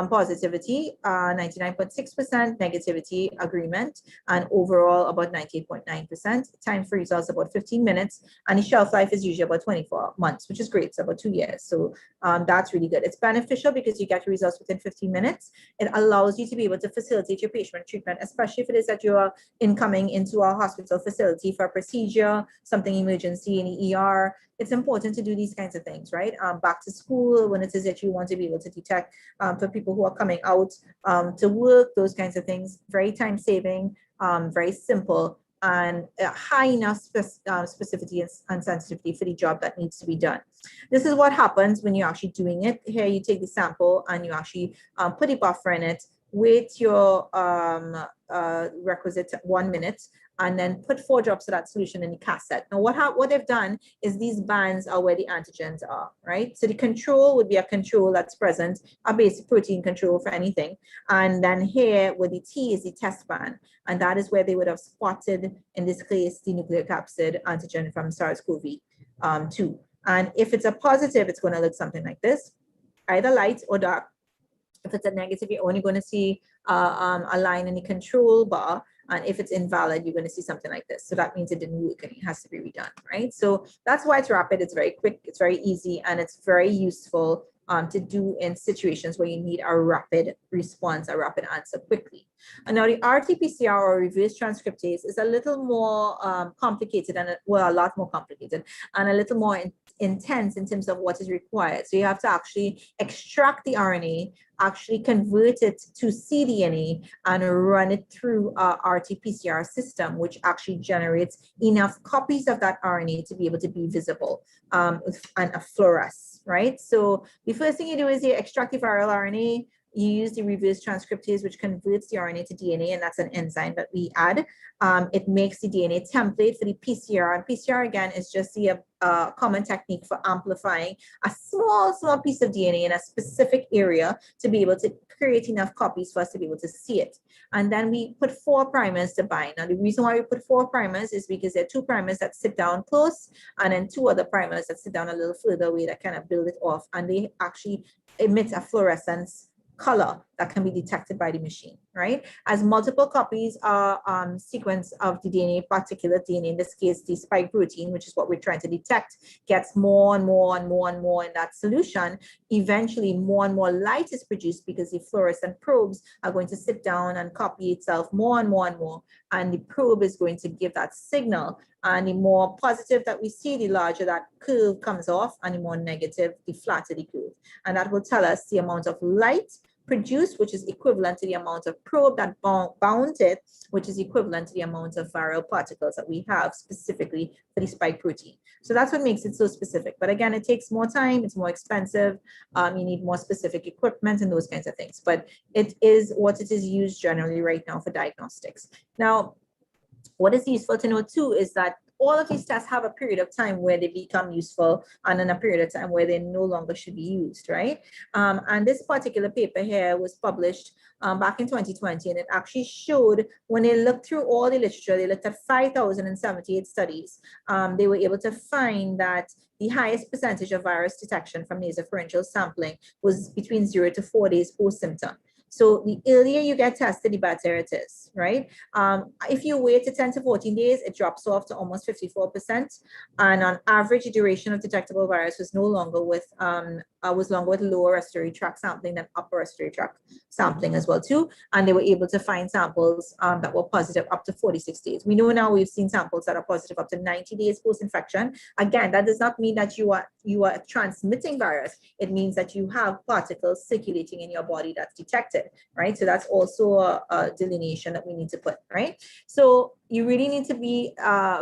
positivity, 99.6% negativity agreement, and overall about 98.9%. Time for results about 15 minutes, and the shelf life is usually about 24 months, which is great. It's about 2 years. So that's really good. It's beneficial because you get your results within 15 minutes. It allows you to be able to facilitate your patient treatment, especially if it is that you are incoming into a hospital facility for a procedure, something emergency in the ER. It's important to do these kinds of things, right? Back to school, when it is that you want to be able to detect for people who are coming out to work, those kinds of things. Very time saving, very simple, and high enough specificity and sensitivity for the job that needs to be done. This is what happens when you're actually doing it. Here you take the sample and you actually put a buffer in it, wait your requisite 1 minute, and then put 4 drops of that solution in the cassette. Now what they've done is these bands are where the antigens are, right? So the control would be a control that's present, a basic protein control for anything. And then here where the T is the test band. And that is where they would have spotted, in this case, the nucleocapsid antigen from SARS-CoV-2. And if it's a positive, it's going to look something like this, either light or dark. If it's a negative, you're only going to see a line in the control bar. And if it's invalid, you're going to see something like this. So that means it didn't work and it has to be redone, right? So that's why it's rapid. It's very quick. It's very easy. And it's very useful to do in situations where you need a rapid response, a rapid answer quickly. And now the RT-PCR, or reverse transcriptase, is a little more complicated, and well, a lot more complicated and a little more intense in terms of what is required. So you have to actually extract the RNA, actually convert it to cDNA, and run it through a RT-PCR system, which actually generates enough copies of that RNA to be able to be visible and fluoresce, right? So the first thing you do is you extract the viral RNA. You use the reverse transcriptase, which converts the RNA to DNA, and that's an enzyme that we add. It makes the DNA template for the PCR, and PCR, again, is just the common technique for amplifying a small piece of DNA in a specific area to be able to create enough copies for us to be able to see it. And then we put 4 primers to bind. Now, the reason why we put 4 primers is because there are 2 primers that sit down close, and then 2 other primers that sit down a little further away that kind of build it off, and they actually emit a fluorescence color that can be detected by the machine, right? As multiple copies are sequence of the DNA, particular DNA, in this case, the spike protein, which is what we're trying to detect, gets more and more and more and more in that solution, eventually more and more light is produced because the fluorescent probes are going to sit down and copy itself more and more and more. And the probe is going to give that signal. And the more positive that we see, the larger that curve comes off, and the more negative, the flatter the curve. And that will tell us the amount of light produced, which is equivalent to the amount of probe that bound it, which is equivalent to the amount of viral particles that we have specifically for the spike protein. So that's what makes it so specific. But again, it takes more time, it's more expensive, you need more specific equipment and those kinds of things. But it is what it is used generally right now for diagnostics. Now, what is useful to know too is that all of these tests have a period of time where they become useful, and then a period of time where they no longer should be used, right? And this particular paper here was published back in 2020, and it actually showed, when they looked through all the literature, they looked at 5,078 studies, they were able to find that the highest percentage of virus detection from nasopharyngeal sampling was between 0 to 4 days post-symptom. So the earlier you get tested, the better it is, right? If you wait to 10 to 14 days, it drops off to almost 54%. And on average, the duration of detectable virus was longer with lower respiratory tract sampling than upper respiratory tract sampling as well too. And they were able to find samples that were positive up to 46 days. We know now we've seen samples that are positive up to 90 days post-infection. Again, that does not mean that you are transmitting virus. It means that you have particles circulating in your body that's detected, right? So that's also a delineation that we need to put, right? So you really need to be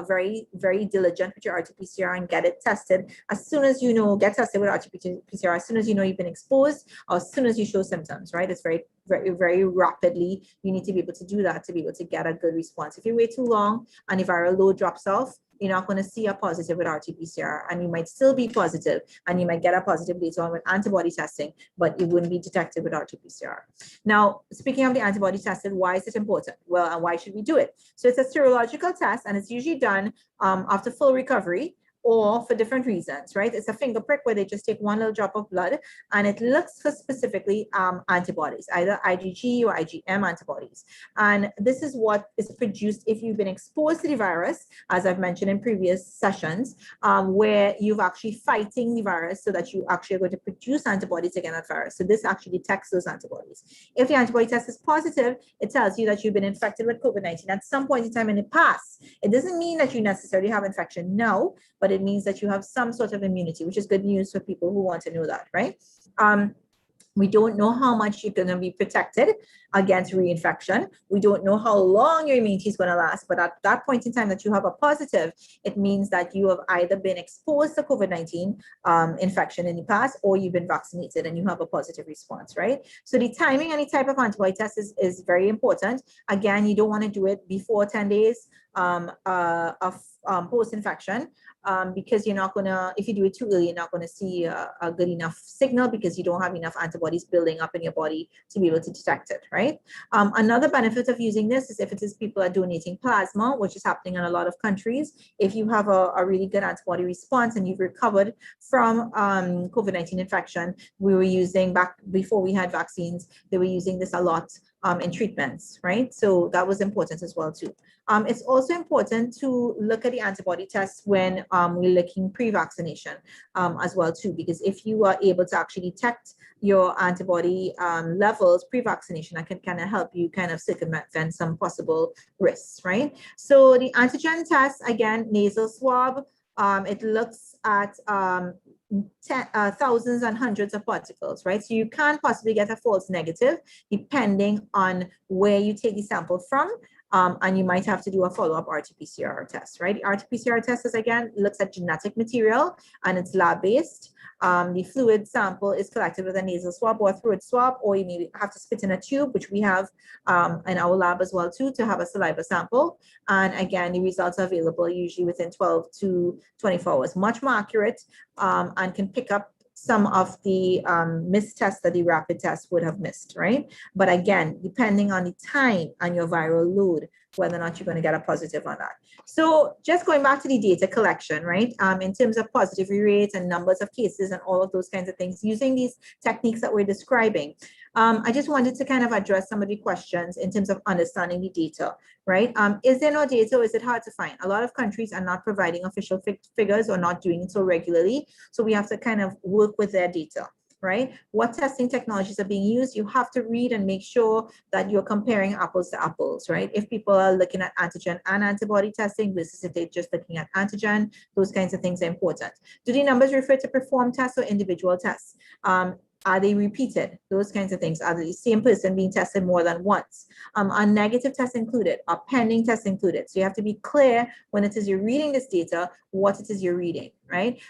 very, very diligent with your RT-PCR and get it tested as soon as you know, get tested with RT-PCR as soon as you know you've been exposed, or as soon as you show symptoms, right? It's very, very, very rapidly. You need to be able to do that to be able to get a good response. If you wait too long and the viral load drops off, you're not going to see a positive with RT-PCR, and you might still be positive, and you might get a positive later on with antibody testing, but it wouldn't be detected with RT-PCR. Now, speaking of the antibody testing, why is it important? Well, and why should we do it? So it's a serological test, and it's usually done after full recovery, or for different reasons, right? It's a finger prick where they just take one little drop of blood, and it looks for specifically antibodies, either IgG or IgM antibodies. And this is what is produced if you've been exposed to the virus, as I've mentioned in previous sessions, where you've actually fighting the virus so that you actually are going to produce antibodies against that virus. So this actually detects those antibodies. If the antibody test is positive, it tells you that you've been infected with COVID-19 at some point in time in the past. It doesn't mean that you necessarily have infection now, but it means that you have some sort of immunity, which is good news for people who want to know that, right? We don't know how much you're going to be protected against reinfection. We don't know how long your immunity is going to last, but at that point in time that you have a positive, it means that you have either been exposed to COVID-19 infection in the past, or you've been vaccinated and you have a positive response, right? So the timing and the type of antibody test is very important. Again, you don't want to do it before 10 days of post-infection, because you're not gonna, if you do it too early, you're not gonna see a good enough signal, because you don't have enough antibodies building up in your body to be able to detect it, right? Another benefit of using this is if it is people are donating plasma, which is happening in a lot of countries. If you have a really good antibody response and you've recovered from COVID-19 infection, we were using, back before we had vaccines, they were using this a lot in treatments, right? So that was important as well too. It's also important to look at the antibody tests when we're looking pre-vaccination as well too, because if you are able to actually detect your antibody levels pre-vaccination, that can kind of help you kind of circumvent some possible risks, right? So the antigen test, again, nasal swab, it looks at thousands and hundreds of particles, right? So you can't possibly get a false negative depending on where you take the sample from. And you might have to do a follow-up RT-PCR test, right? The RT-PCR test is, again, looks at genetic material, and it's lab-based. The fluid sample is collected with a nasal swab or a throat swab, or you may have to spit in a tube, which we have in our lab as well too, to have a saliva sample. And again, the results are available usually within 12 to 24 hours, much more accurate, and can pick up some of the missed tests that the rapid test would have missed, right? But again, depending on the time and your viral load, whether or not you're going to get a positive on that. So just going back to the data collection, right? In terms of positivity rates and numbers of cases and all of those kinds of things, using these techniques that we're describing, I just wanted to kind of address some of the questions in terms of understanding the data, right? Is there no data, or is it hard to find? A lot of countries are not providing official figures or not doing it so regularly. So we have to kind of work with their data, right? What testing technologies are being used? You have to read and make sure that you're comparing apples to apples, right? If people are looking at antigen and antibody testing versus if they're just looking at antigen, those kinds of things are important. Do the numbers refer to performed tests or individual tests? Are they repeated? Those kinds of things. Are the same person being tested more than once? Are negative tests included? Are pending tests included? So you have to be clear when it is you're reading this data, what it is you're reading, right?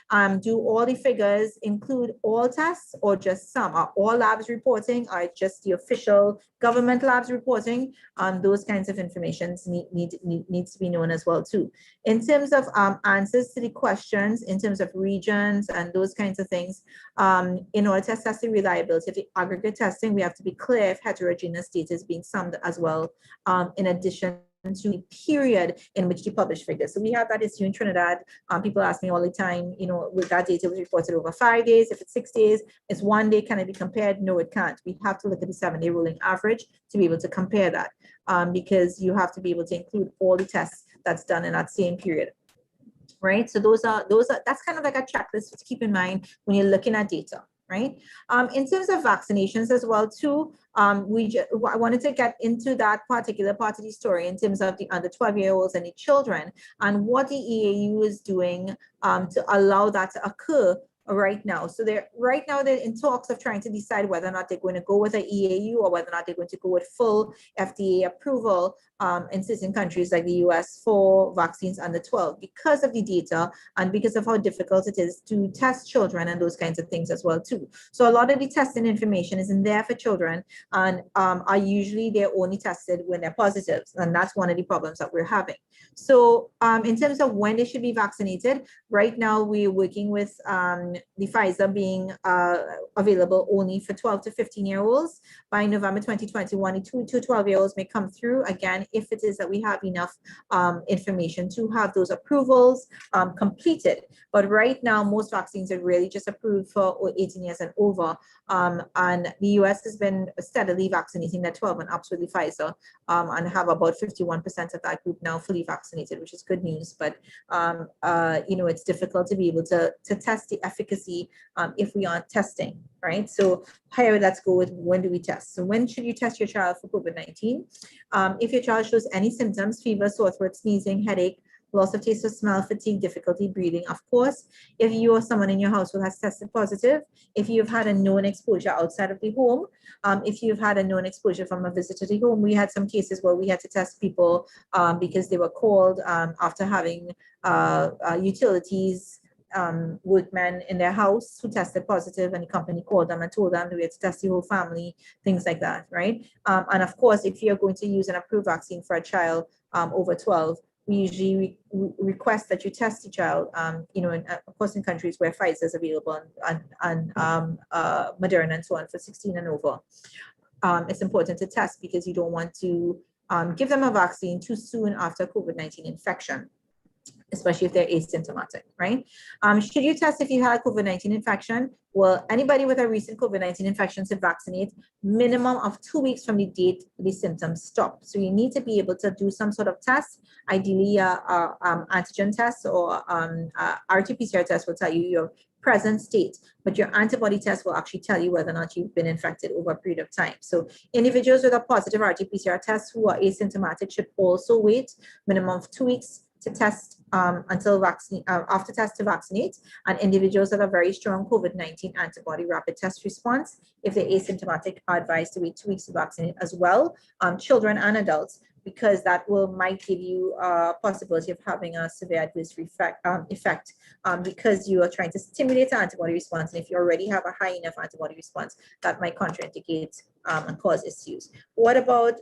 Do all the figures include all tests or just some? Are all labs reporting? Are it just the official government labs reporting? Those kinds of information needs to be known as well too. In terms of answers to the questions, in terms of regions and those kinds of things, in order to assess the reliability of the aggregate testing, we have to be clear if heterogeneous data is being summed as well, in addition to the period in which you publish figures. So we have that issue in Trinidad. People ask me all the time, you know, with that data was reported over 5 days. If it's 6 days, it's 1 day. Can it be compared? No, it can't. We have to look at the 7-day rolling average to be able to compare that, because you have to be able to include all the tests that's done in that same period. Right. So that's kind of like a checklist to keep in mind when you're looking at data. Right. In terms of vaccinations as well too, I wanted to get into that particular part of the story in terms of the under 12-year-olds and the children, and what the EAU is doing to allow that to occur right now. So right now they're in talks of trying to decide whether or not they're going to go with an EAU or whether or not they're going to go with full FDA approval in certain countries like the US for vaccines under 12 because of the data and because of how difficult it is to test children and those kinds of things as well too. So a lot of the testing information is in there for children and are usually they're only tested when they're positive. And that's one of the problems that we're having. So in terms of when they should be vaccinated, right now we're working with the Pfizer being available only for 12 to 15-year-olds. By November 2021, the 2 to 12-year-olds may come through again if it is that we have enough information to have those approvals completed. But right now, most vaccines are really just approved for 18 years and over. And the US has been steadily vaccinating the 12 and ups with the Pfizer and have about 51% of that group now fully vaccinated, which is good news. But, it's difficult to be able to test the efficacy if we aren't testing, right? So here, let's go with when do we test? So when should you test your child for COVID-19? If your child shows any symptoms, fever, sore throat, sneezing, headache, loss of taste or smell, fatigue, difficulty breathing, of course. If you or someone in your household has tested positive, if you've had a known exposure outside of the home, if you've had a known exposure from a visitor to the home, we had some cases where we had to test people because they were called after having utilities workmen in their house who tested positive, and the company called them and told them we had to test the whole family, things like that, right? And of course, if you're going to use an approved vaccine for a child over 12, we usually request that you test the child, of course, in countries where Pfizer is available and Moderna and so on for 16 and over. It's important to test because you don't want to give them a vaccine too soon after COVID-19 infection, especially if they're asymptomatic, right? Should you test if you had COVID-19 infection? Well, anybody with a recent COVID-19 infection should vaccinate minimum of 2 weeks from the date the symptoms stop. So you need to be able to do some sort of test, ideally antigen test or RTPCR test will tell you your present state, but your antibody test will actually tell you whether or not you've been infected over a period of time. So individuals with a positive RT-PCR test who are asymptomatic should also wait minimum of 2 weeks to test until after test to vaccinate, and individuals that have very strong COVID-19 antibody rapid test response, if they're asymptomatic, are advised to wait 2 weeks to vaccinate as well, children and adults, because that might give you a possibility of having a severe adverse effect because you are trying to stimulate an antibody response. And if you already have a high enough antibody response, that might contraindicate and cause issues. What about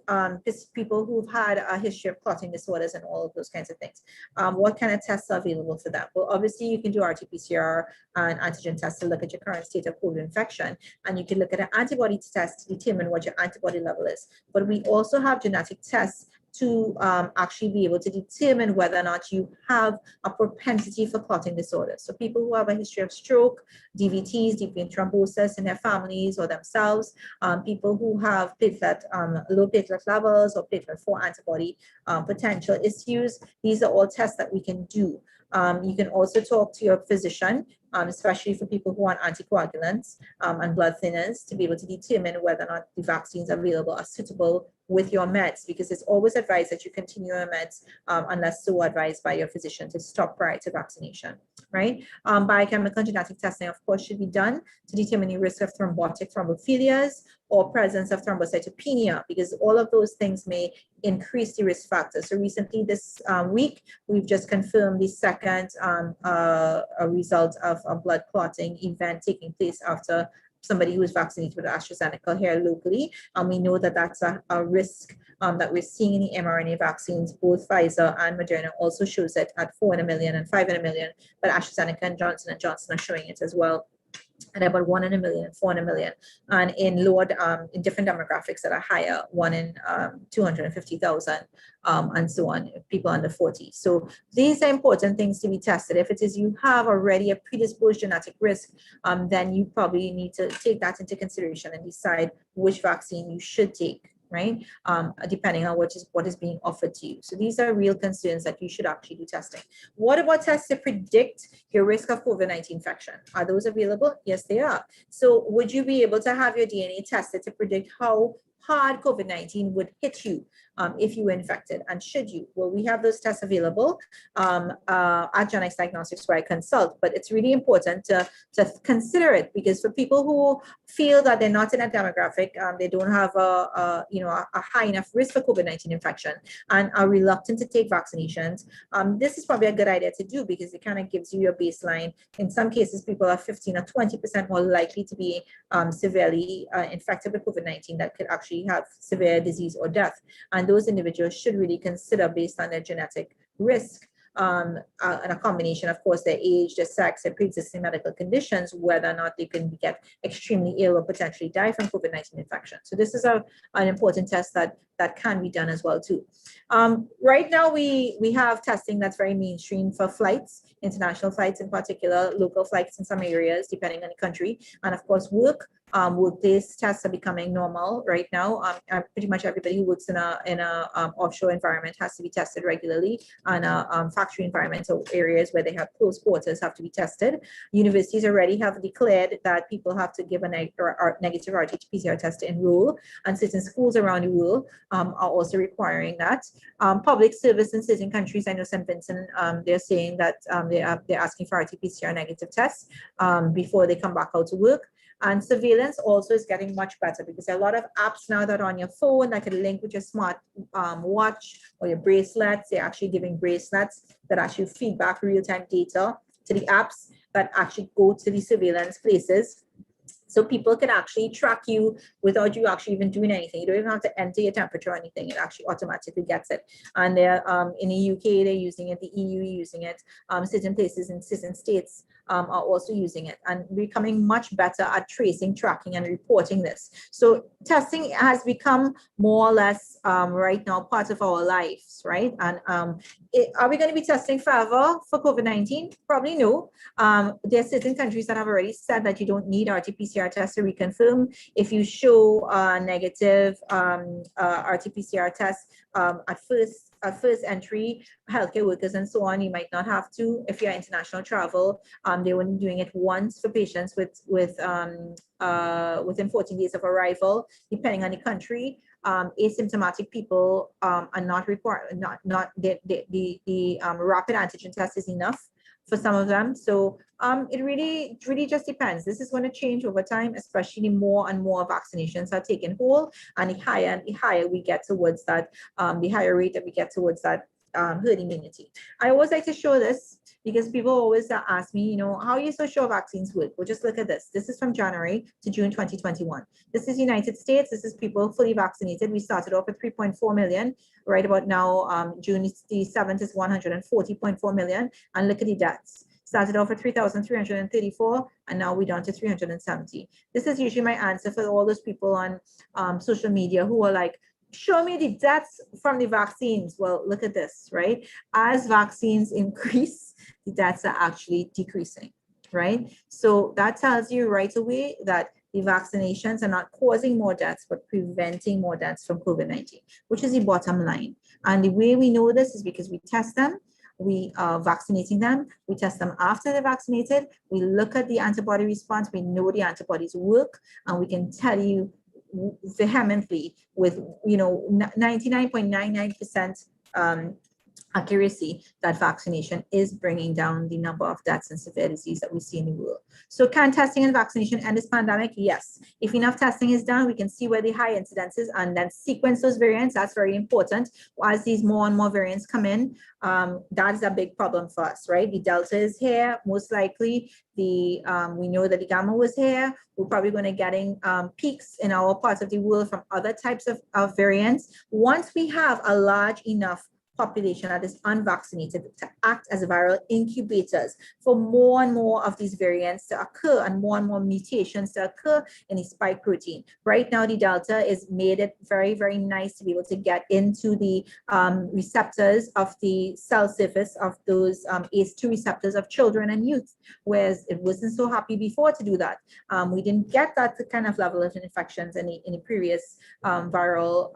people who've had a history of clotting disorders and all of those kinds of things? What kind of tests are available for that? Well, obviously you can do RT-PCR and antigen tests to look at your current state of COVID infection, and you can look at an antibody test to determine what your antibody level is. But we also have genetic tests to actually be able to determine whether or not you have a propensity for clotting disorders. So people who have a history of stroke, DVTs, deep vein thrombosis in their families or themselves, people who have low platelet levels or platelet 4 antibody potential issues, these are all tests that we can do. You can also talk to your physician, especially for people who want anticoagulants and blood thinners, to be able to determine whether or not the vaccines available are suitable with your meds, because it's always advised that you continue your meds unless so advised by your physician to stop prior to vaccination, right? Biochemical and genetic testing, of course, should be done to determine the risk of thrombotic thrombophilias or presence of thrombocytopenia, because all of those things may increase the risk factors. So recently this week, we've just confirmed the second result of a blood clotting event taking place after somebody who was vaccinated with AstraZeneca here locally. And we know that that's a risk that we're seeing in the mRNA vaccines. Both Pfizer and Moderna also shows it at 4 in a million and 5 in a million, but AstraZeneca and Johnson & Johnson are showing it as well at about 1 in a million and 4 in a million, and in lower, in different demographics that are higher, 1 in 250,000, and so on, people under 40. So these are important things to be tested. If it is you have already a predisposed genetic risk, then you probably need to take that into consideration and decide which vaccine you should take, right? Depending on what is being offered to you. So these are real concerns that you should actually do testing. What about tests to predict your risk of COVID-19 infection? Are those available? Yes, they are. So would you be able to have your DNA tested to predict how hard COVID-19 would hit you? if you were infected, and should you? Well, we have those tests available at Genex Diagnostics where I consult, but it's really important to consider it, because for people who feel that they're not in a demographic, they don't have a high enough risk for COVID-19 infection and are reluctant to take vaccinations, this is probably a good idea to do, because it kind of gives you a baseline. In some cases, people are 15 or 20% more likely to be severely infected with COVID-19 that could actually have severe disease or death. And those individuals should really consider, based on their genetic risk, and a combination, of course, their age, their sex, their pre-existing medical conditions, whether or not they can get extremely ill or potentially die from COVID-19 infection. So this is an important test that can be done as well too. Right now, we have testing that's very mainstream for flights, international flights in particular, local flights in some areas, depending on the country, and of course workplace tests are becoming normal right now. Pretty much everybody who works in a offshore environment has to be tested regularly, and factory environments or areas where they have close quarters have to be tested. Universities already have declared that people have to give a negative RTPCR test to enroll, and certain schools around the world are also requiring that. Public service in certain countries, I know St. Vincent, they're saying that they're asking for RT-PCR negative tests before they come back out to work. And surveillance also is getting much better, because there are a lot of apps now that are on your phone that can link with your smart watch or your bracelets. They're actually giving bracelets that actually feed back real-time data to the apps that actually go to the surveillance places. So people can actually track you without you actually even doing anything. You don't even have to enter your temperature or anything. It actually automatically gets it. And they're in the UK, they're using it, the EU using it, certain places in certain states are also using it, and becoming much better at tracing, tracking, and reporting this. So testing has become more or less right now part of our lives, right? And are we going to be testing forever for COVID-19? Probably no. There are certain countries that have already said that you don't need RT-PCR tests to reconfirm. If you show a negative RT-PCR test at first entry, healthcare workers and so on, you might not have to. If you're international travel, they were doing it once for patients within 14 days of arrival, depending on the country. Asymptomatic people are not required. The rapid antigen test is enough for some of them. So it really just depends. This is going to change over time, especially more and more vaccinations are taken hold, and the higher we get towards that, the higher rate that we get towards that herd immunity. I always like to show this, because people always ask me, how are you so sure vaccines work? Well, just look at this. This is from January to June 2021. This is United States. This is people fully vaccinated. We started off with 3.4 million. Right about now, June the 7th is 140.4 million. And look at the deaths. Started off at 3,334, and now we're down to 370. This is usually my answer for all those people on social media who are like, show me the deaths from the vaccines. Well, look at this, right? As vaccines increase, the deaths are actually decreasing, right? So that tells you right away that the vaccinations are not causing more deaths, but preventing more deaths from COVID-19, which is the bottom line. And the way we know this is because we test them. We are vaccinating them. We test them after they're vaccinated. We look at the antibody response. We know the antibodies work, and we can tell you vehemently with 99.99% accuracy that vaccination is bringing down the number of deaths and severe disease that we see in the world. So can testing and vaccination end this pandemic? Yes. If enough testing is done, we can see where the high incidences and then sequence those variants. That's very important. As these more and more variants come in, that is a big problem for us, right? The Delta is here, most likely. We know that the Gamma was here. We're probably going to getting peaks in our parts of the world from other types of variants. Once we have a large enough population that is unvaccinated to act as viral incubators for more and more of these variants to occur and more mutations to occur in the spike protein. Right now, the Delta is made it very, very nice to be able to get into the receptors of the cell surface of those ACE2 receptors of children and youth, whereas it wasn't so happy before to do that. We didn't get that kind of level of infections in the previous viral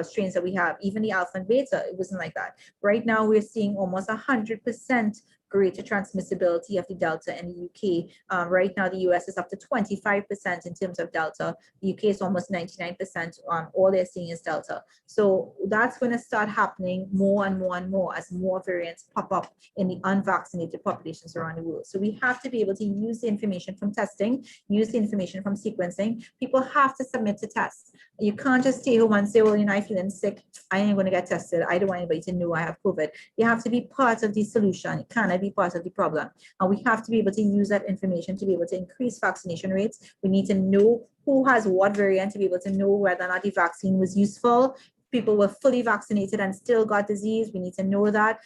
strains that we have. Even the alpha and beta, it wasn't like that. Right now, we're seeing almost 100% greater transmissibility of the Delta in the UK. Right now, the US is up to 25% in terms of Delta. The UK is almost 99%. All they're seeing is Delta. So that's going to start happening more and more and more as more variants pop up in the unvaccinated populations around the world. So we have to be able to use the information from testing, use the information from sequencing. People have to submit to tests. You can't just stay home and say, well, you know, I'm feeling sick, I ain't going to get tested. I don't want anybody to know I have COVID. You have to be part of the solution. You cannot be part of the problem. And we have to be able to use that information to be able to increase vaccination rates. We need to know who has what variant to be able to know whether or not the vaccine was useful. People were fully vaccinated and still got disease. We need to know that.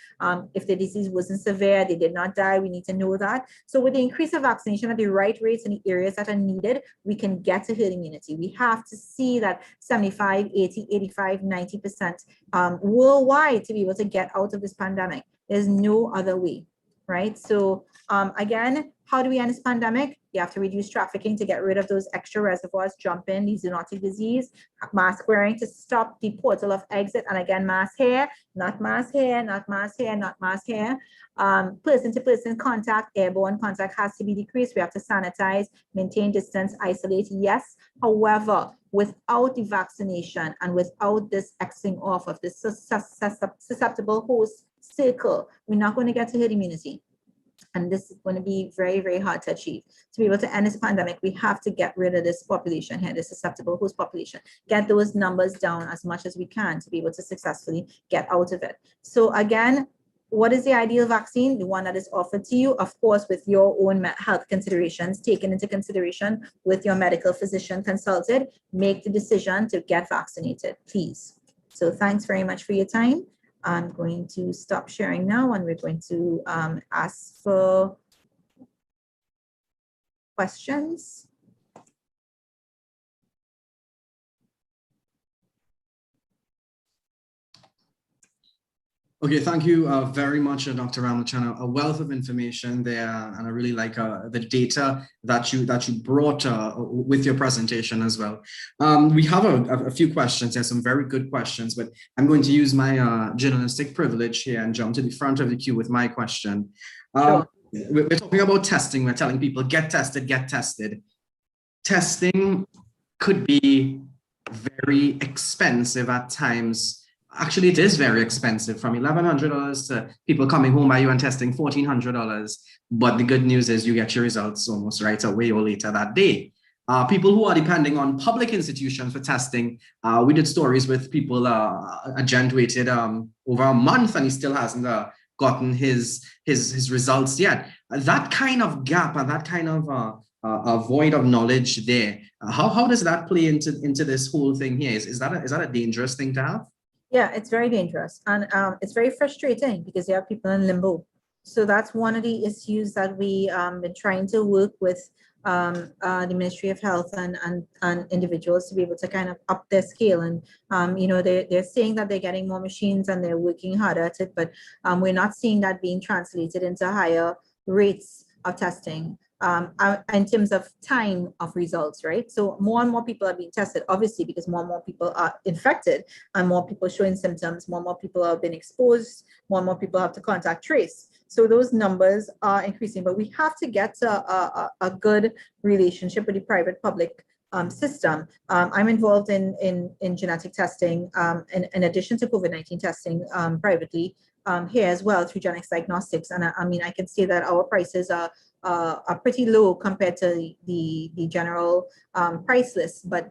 If the disease wasn't severe, they did not die, we need to know that. So with the increase of vaccination at the right rates in the areas that are needed, we can get to herd immunity. We have to see that 75, 80, 85, 90% worldwide to be able to get out of this pandemic. There's no other way, right? So again, how do we end this pandemic? You have to reduce trafficking to get rid of those extra reservoirs, jump in, the zoonotic disease, mask wearing to stop the portal of exit, and again, mask here, not mask here, not mask here, not mask here. Person-to-person contact, airborne contact has to be decreased. We have to sanitize, maintain distance, isolate, yes. However, without the vaccination and without this Xing off of this susceptible host circle, we're not going to get to herd immunity. And this is going to be very, very hard to achieve. To be able to end this pandemic, we have to get rid of this population here, this susceptible host population, get those numbers down as much as we can to be able to successfully get out of it. So again, what is the ideal vaccine? The one that is offered to you, of course, with your own health considerations taken into consideration, with your medical physician consulted. Make the decision to get vaccinated, please. So thanks very much for your time. I'm going to stop sharing now, and we're going to ask for questions. Okay, thank you very much, Dr. Ramachan. A wealth of information there, and I really like the data that you brought with your presentation as well. We have a few questions. There's some very good questions, but I'm going to use my journalistic privilege here and jump to the front of the queue with my question. Sure. We're talking about testing. We're telling people, get tested, get tested. Testing could be very expensive at times. Actually, it is very expensive, from $1,100 to people coming home by you and testing $1,400. But the good news is you get your results almost right away or later that day. People who are depending on public institutions for testing, we did stories with people, a gent waited over a month and he still hasn't gotten his results yet. That kind of gap and that kind of a void of knowledge there, how does that play into this whole thing here? Is that a dangerous thing to have? Yeah, it's very dangerous, and it's very frustrating because you have people in limbo. So that's one of the issues that we been trying to work with the Ministry of Health and individuals to be able to kind of up their scale. And you know, they're saying that they're getting more machines and they're working harder at it, but we're not seeing that being translated into higher rates of testing. In terms of time of results, right? So more and more people are being tested, obviously, because more and more people are infected and more people showing symptoms, more and more people have been exposed, more and more people have to contact trace. So those numbers are increasing, but we have to get to a good relationship with the private public system. I'm involved in genetic testing in addition to COVID-19 testing privately here as well through Genetics Diagnostics. And I mean, I can say that our prices are pretty low compared to the general price list, but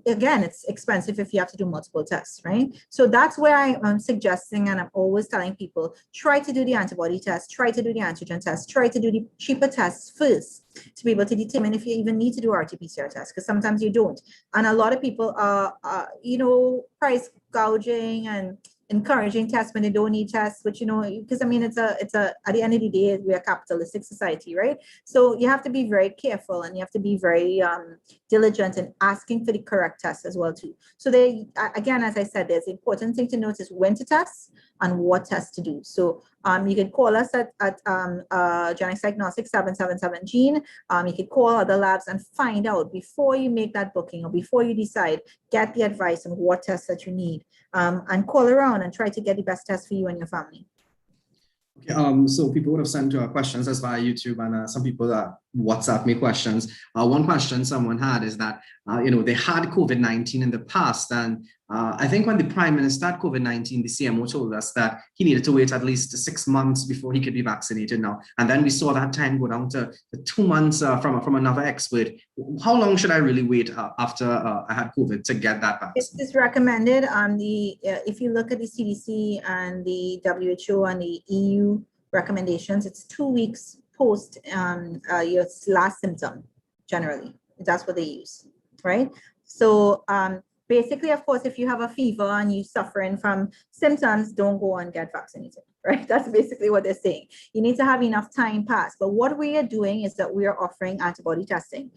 again, it's expensive if you have to do multiple tests, right? So that's where I'm suggesting, and I'm always telling people, try to do the antibody test, try to do the antigen test, try to do the cheaper tests first to be able to determine if you even need to do RTPCR tests, because sometimes you don't. And a lot of people are you know, price gouging and encouraging tests when they don't need tests, which, you know, because I mean, it's a at the end of the day, we're a capitalistic society, right? So you have to be very careful and you have to be very diligent in asking for the correct test as well too. So they, again, as I said, there's an important thing to notice when to test and what tests to do. So you can call us at Genetics Diagnostics 777-GENE. You can call other labs and find out before you make that booking or before you decide, get the advice on what tests that you need, and call around and try to get the best test for you and your family. So people would have sent questions as via YouTube, and some people WhatsApp me questions. One question someone had is that they had COVID-19 in the past, and I think when the Prime Minister had COVID-19, the CMO told us that he needed to wait at least 6 months before he could be vaccinated now, and then we saw that time go down to 2 months from another expert. How long should I really wait after I had COVID to get that vaccine? It is recommended on if you look at the CDC and the WHO and the EU recommendations, it's 2 weeks post your last symptom, generally. That's what they use, right? So basically, of course, if you have a fever and you're suffering from symptoms, don't go and get vaccinated, right? That's basically what they're saying. You need to have enough time pass. But what we are doing is that we are offering antibody testing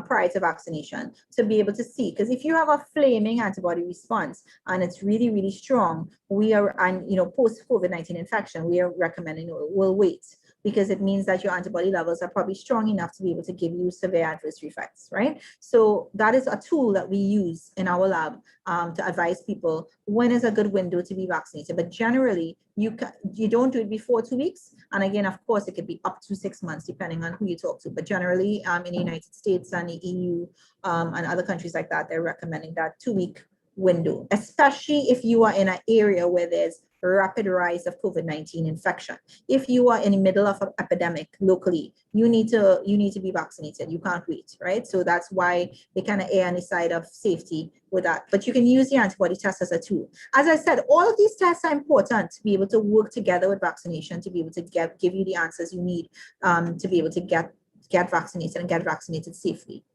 prior to vaccination to be able to see. Because if you have a flaming antibody response and it's really, really strong, post COVID-19 infection, we are recommending we'll wait, because it means that your antibody levels are probably strong enough to be able to give you severe adverse effects, right? So that is a tool that we use in our lab to advise people when is a good window to be vaccinated. But generally, you don't do it before 2 weeks. And again, of course, it could be up to 6 months, depending on who you talk to. But generally, in the United States and the EU and other countries like that, they're recommending that 2-week window, especially if you are in an area where there's rapid rise of COVID-19 infection. If you are in the middle of an epidemic locally, you need to be vaccinated. You can't wait, right? So that's why they kind of err on the side of safety with that. But you can use the antibody test as a tool. As I said, all of these tests are important to be able to work together with vaccination, to be able to give you the answers you need to be able to get vaccinated and get vaccinated safely.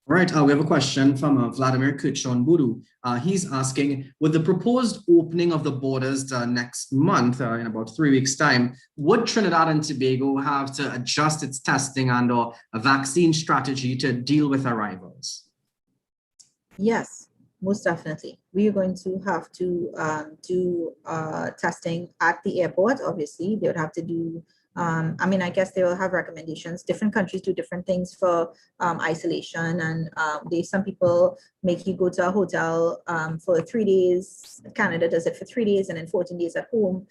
All right, we have a question from Vladimir Kuchon-Buru. He's asking, with the proposed opening of the borders next month, in about 3 weeks' time, would Trinidad and Tobago have to adjust its testing and or a vaccine strategy to deal with arrivals? Yes, most definitely. We are going to have to do testing at the airport. Obviously, they would have to do I guess they will have recommendations. Different countries do different things for isolation, and some people make you go to a hotel for 3 days. Canada does it for 3 days and then 14 days at home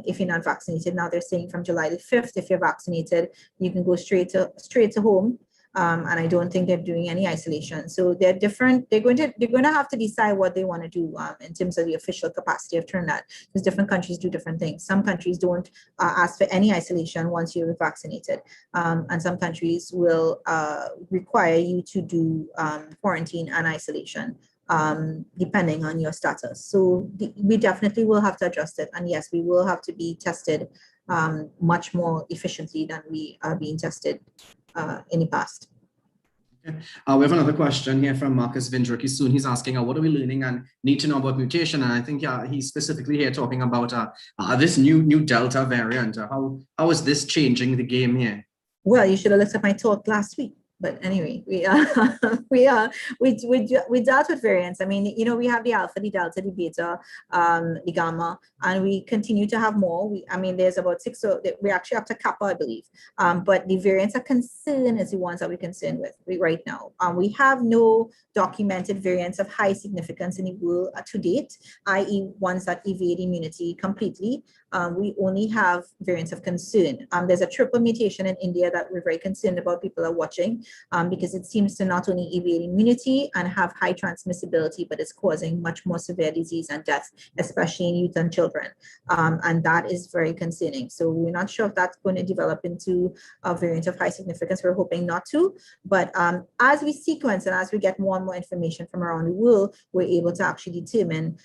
if you're not vaccinated. Now they're saying from July the 5th, if you're vaccinated, you can go straight to home. And I don't think they're doing any isolation. So they're different. They're going to have to decide what they want to do in terms of the official capacity of Trinidad, because different countries do different things. Some countries don't ask for any isolation once you're vaccinated, and some countries will require you to do quarantine and isolation depending on your status. So we definitely will have to adjust it, and yes, we will have to be tested much more efficiently than we are being tested in the past. Okay. We have another question here from Marcus Vindruki soon. He's asking, what are we learning and need to know about mutation? And I think he's specifically here talking about this new Delta variant. How is this changing the game here? Well, you should have looked at my talk last week. But anyway, we dealt with variants. I mean, we have the alpha, the delta, the beta, the gamma, and we continue to have more. There's about 6, so we're actually up to kappa, I believe. But the variants of concern is the ones that we're concerned with right now. We have no documented variants of high significance in the world to date, i.e. ones that evade immunity completely. We only have variants of concern. There's a triple mutation in India that we're very concerned about. People are watching because it seems to not only evade immunity and have high transmissibility, but it's causing much more severe disease and death, especially in youth and children. And that is very concerning. So we're not sure if that's going to develop into a variant of high significance. We're hoping not to. But as we sequence and as we get more and more information from around the world, we're able to actually determine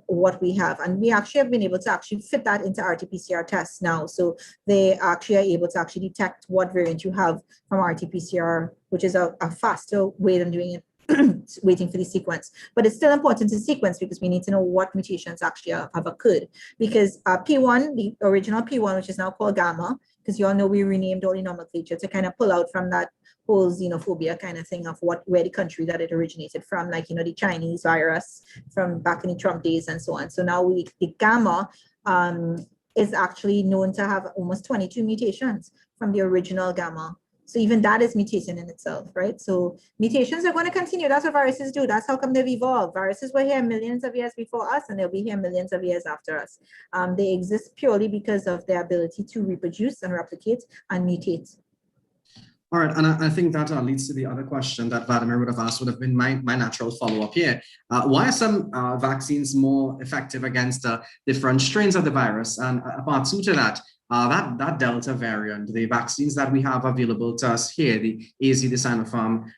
what we have. And we actually have been able to actually fit that into RTPCR tests now. So they actually are able to actually detect what variant you have from RTPCR, which is a faster way than doing it waiting for the sequence. But it's still important to sequence because we need to know what mutations actually have occurred. Because P1, the original P1, which is now called gamma, because you all know we renamed all the nomenclature to kind of pull out from that whole xenophobia kind of thing of where the country that it originated from, like, the Chinese virus from back in the Trump days and so on. So now the gamma is actually known to have almost 22 mutations from the original gamma. So even that is mutation in itself, right? So mutations are going to continue. That's what viruses do. That's how come they've evolved. Viruses were here millions of years before us, and they'll be here millions of years after us. They exist purely because of their ability to reproduce and replicate and mutate. All right, and I think that leads to the other question that Vladimir would have asked, would have been my natural follow-up here. Why are some vaccines more effective against different strains of the virus? And part two to that, that Delta variant, the vaccines that we have available to us here, the AZ, the Sinopharm,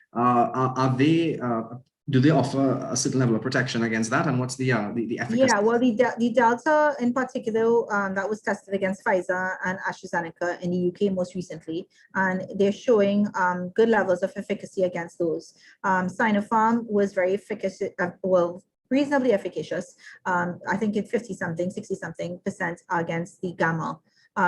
do they offer a certain level of protection against that? And what's the efficacy? Yeah, well, the Delta in particular, that was tested against Pfizer and AstraZeneca in the UK most recently, and they're showing good levels of efficacy against those. Sinopharm was very efficacious, reasonably efficacious. I think it's 50-something, 60-something% against the Gamma.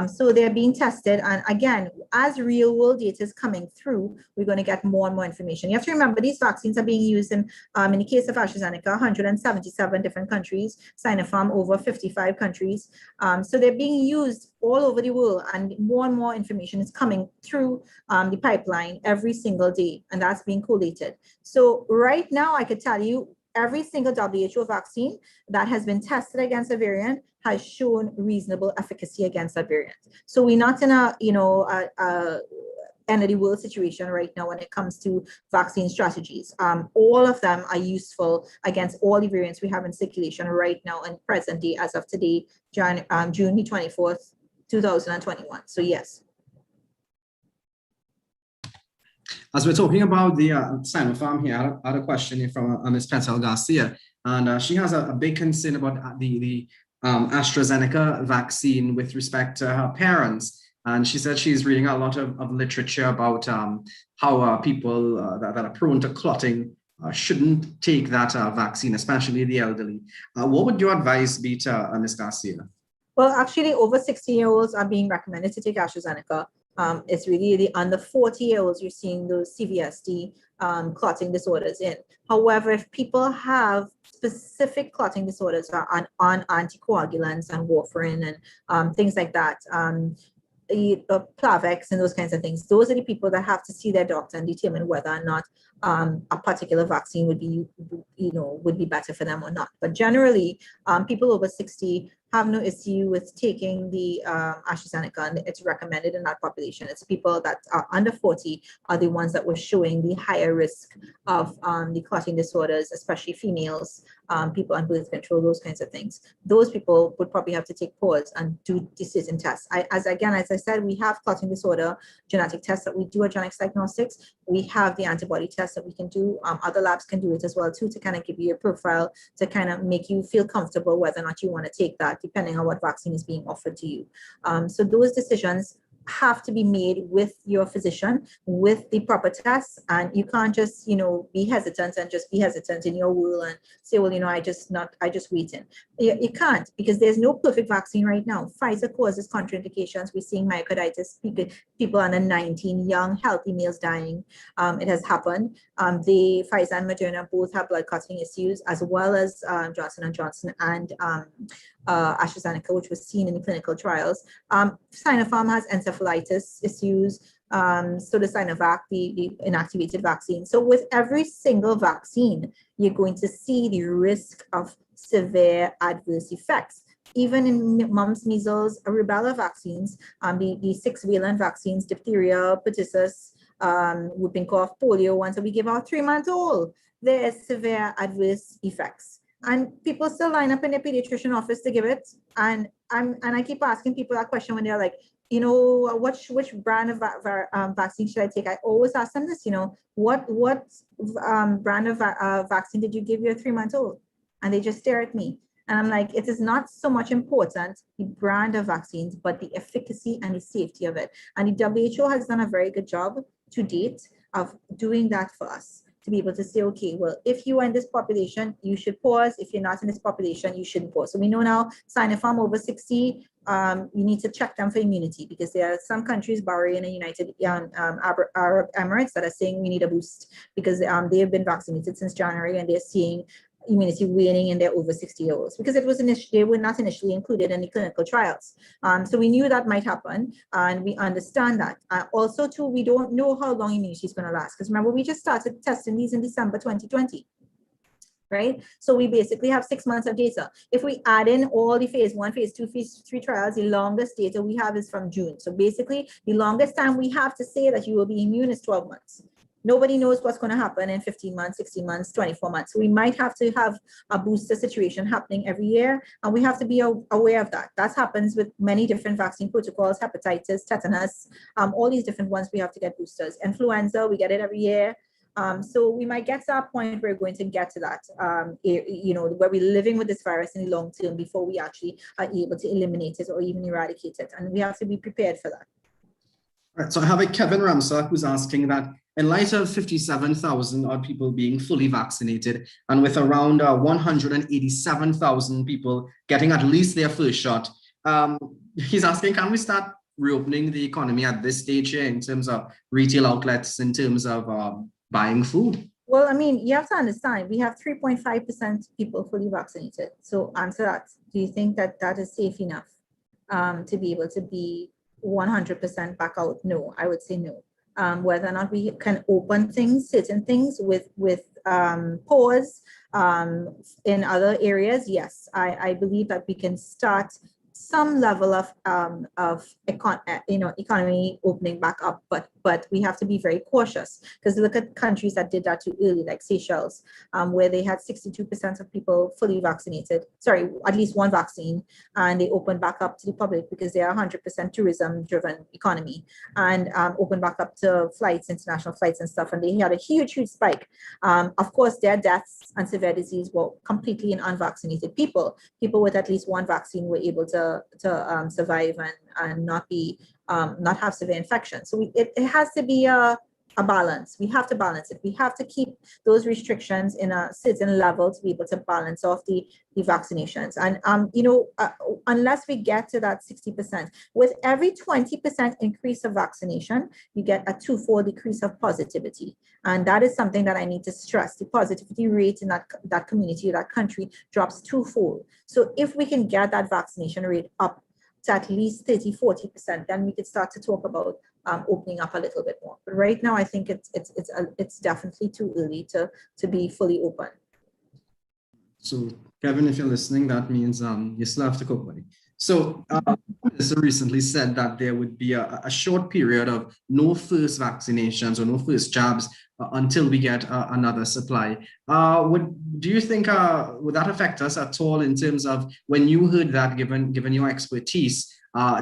So they're being tested. And again, as real world data is coming through, we're going to get more and more information. You have to remember these vaccines are being used in the case of AstraZeneca, 177 different countries, Sinopharm over 55 countries. So they're being used all over the world, and more information is coming through the pipeline every single day, and that's being collated. So right now, I could tell you every single WHO vaccine that has been tested against a variant has shown reasonable efficacy against that variant. So we're not in a, end of the world situation right now when it comes to vaccine strategies. All of them are useful against all the variants we have in circulation right now and present day as of today, June the 24th, 2021. So yes. As we're talking about the Sinopharm here, I had a question here from Ms. Petal Garcia, and she has a big concern about the AstraZeneca vaccine with respect to her parents. And she said she's reading a lot of literature about how people that are prone to clotting shouldn't take that vaccine, especially the elderly. What would your advice be to Ms. Garcia? Well, actually, over 60-year-olds are being recommended to take AstraZeneca. It's really the under 40-year-olds you're seeing those CVSD clotting disorders in. However, if people have specific clotting disorders on anticoagulants and warfarin and things like that, Plavix and those kinds of things, those are the people that have to see their doctor and determine whether or not a particular vaccine would be, would be better for them or not. But generally, people over 60 have no issue with taking the AstraZeneca, and it's recommended in that population. It's people that are under 40 are the ones that were showing the higher risk of the clotting disorders, especially females, people on birth control, those kinds of things. Those people would probably have to take pause and do decision tests. As I said, we have clotting disorder genetic tests that we do at Genetics Diagnostics. We have the antibody test that we can do. Other labs can do it as well too, to kind of give you a profile to kind of make you feel comfortable whether or not you want to take that, depending on what vaccine is being offered to you. So those decisions have to be made with your physician, with the proper tests, and you can't just, be hesitant and just be hesitant in your will and say, well, I just waiting. You can't, because there's no perfect vaccine right now. Pfizer causes contraindications. We're seeing myocarditis, people under 19, young, healthy males dying. It has happened. The Pfizer and Moderna both have blood clotting issues, as well as Johnson & Johnson and AstraZeneca, which was seen in the clinical trials. Sinopharm has encephalitis issues, so does Sinovac, the inactivated vaccine. So with every single vaccine, you're going to see the risk of severe adverse effects. Even in mumps, measles, rubella vaccines, the 6-valent vaccines, diphtheria, pertussis, whooping cough, polio, ones that we give our 3-month-old, there is severe adverse effects. And people still line up in their pediatrician office to give it. And I keep asking people that question when they're like, which brand of vaccine should I take? I always ask them this, what brand of vaccine did you give your 3-month-old? And they just stare at me. And I'm like, it is not so much important the brand of vaccines, but the efficacy and the safety of it. And the WHO has done a very good job to date of doing that for us, to be able to say, okay, well, if you are in this population, you should pause. If you're not in this population, you shouldn't pause. So we know now, Sinopharm over 60, you need to check them for immunity, because there are some countries, Bahrain and United Arab Emirates, that are saying we need a boost, because they have been vaccinated since January, and they're seeing immunity waning in their over 60-year-olds, because they were not initially included in the clinical trials. So we knew that might happen, and we understand that. Also, too, we don't know how long immunity is going to last, because remember, we just started testing these in December 2020. Right? So we basically have 6 months of data. If we add in all the phase 1, phase 2, phase 3 trials, the longest data we have is from June. So basically, the longest time we have to say that you will be immune is 12 months. Nobody knows what's going to happen in 15 months, 16 months, 24 months. So we might have to have a booster situation happening every year, and we have to be aware of that. That happens with many different vaccine protocols, hepatitis, tetanus, all these different ones we have to get boosters. Influenza, we get it every year. So we might get to that point where we're going to get to that, where we're living with this virus in the long term before we actually are able to eliminate it or even eradicate it. And we have to be prepared for that. All right, so I have a Kevin Ramsar who's asking that in light of 57,000 odd people being fully vaccinated and with around 187,000 people getting at least their first shot, he's asking, can we start reopening the economy at this stage here in terms of retail outlets, in terms of buying food? Well, I mean, you have to understand, we have 3.5% people fully vaccinated. So answer that. Do you think that that is safe enough to be able to be 100% back out? No, I would say no. Whether or not we can open things, certain things with pause in other areas, yes, I believe that we can start some level of economy opening back up, but we have to be very cautious, because look at countries that did that too early, like Seychelles, where they had 62% of people fully vaccinated, at least one vaccine, and they opened back up to the public because they are 100% tourism-driven economy, and opened back up to flights, international flights and stuff, and they had a huge spike. Of course, their deaths and severe disease were completely in unvaccinated people. People with at least one vaccine were able to survive and not have severe infection. So it has to be a balance. We have to balance it. We have to keep those restrictions in a certain level to be able to balance off the vaccinations. And unless we get to that 60%, with every 20% increase of vaccination, you get a 2-fold decrease of positivity. And that is something that I need to stress. The positivity rate in that community, that country, drops 2-fold. So if we can get that vaccination rate up to at least 30-40%, then we could start to talk about opening up a little bit more. But right now, I think it's definitely too early to be fully open. So Kevin, if you're listening, that means you still have to cope with it. So Minister recently said that there would be a short period of no first vaccinations or no first jabs until we get another supply. Do you think would that affect us at all in terms of when you heard that, given your expertise?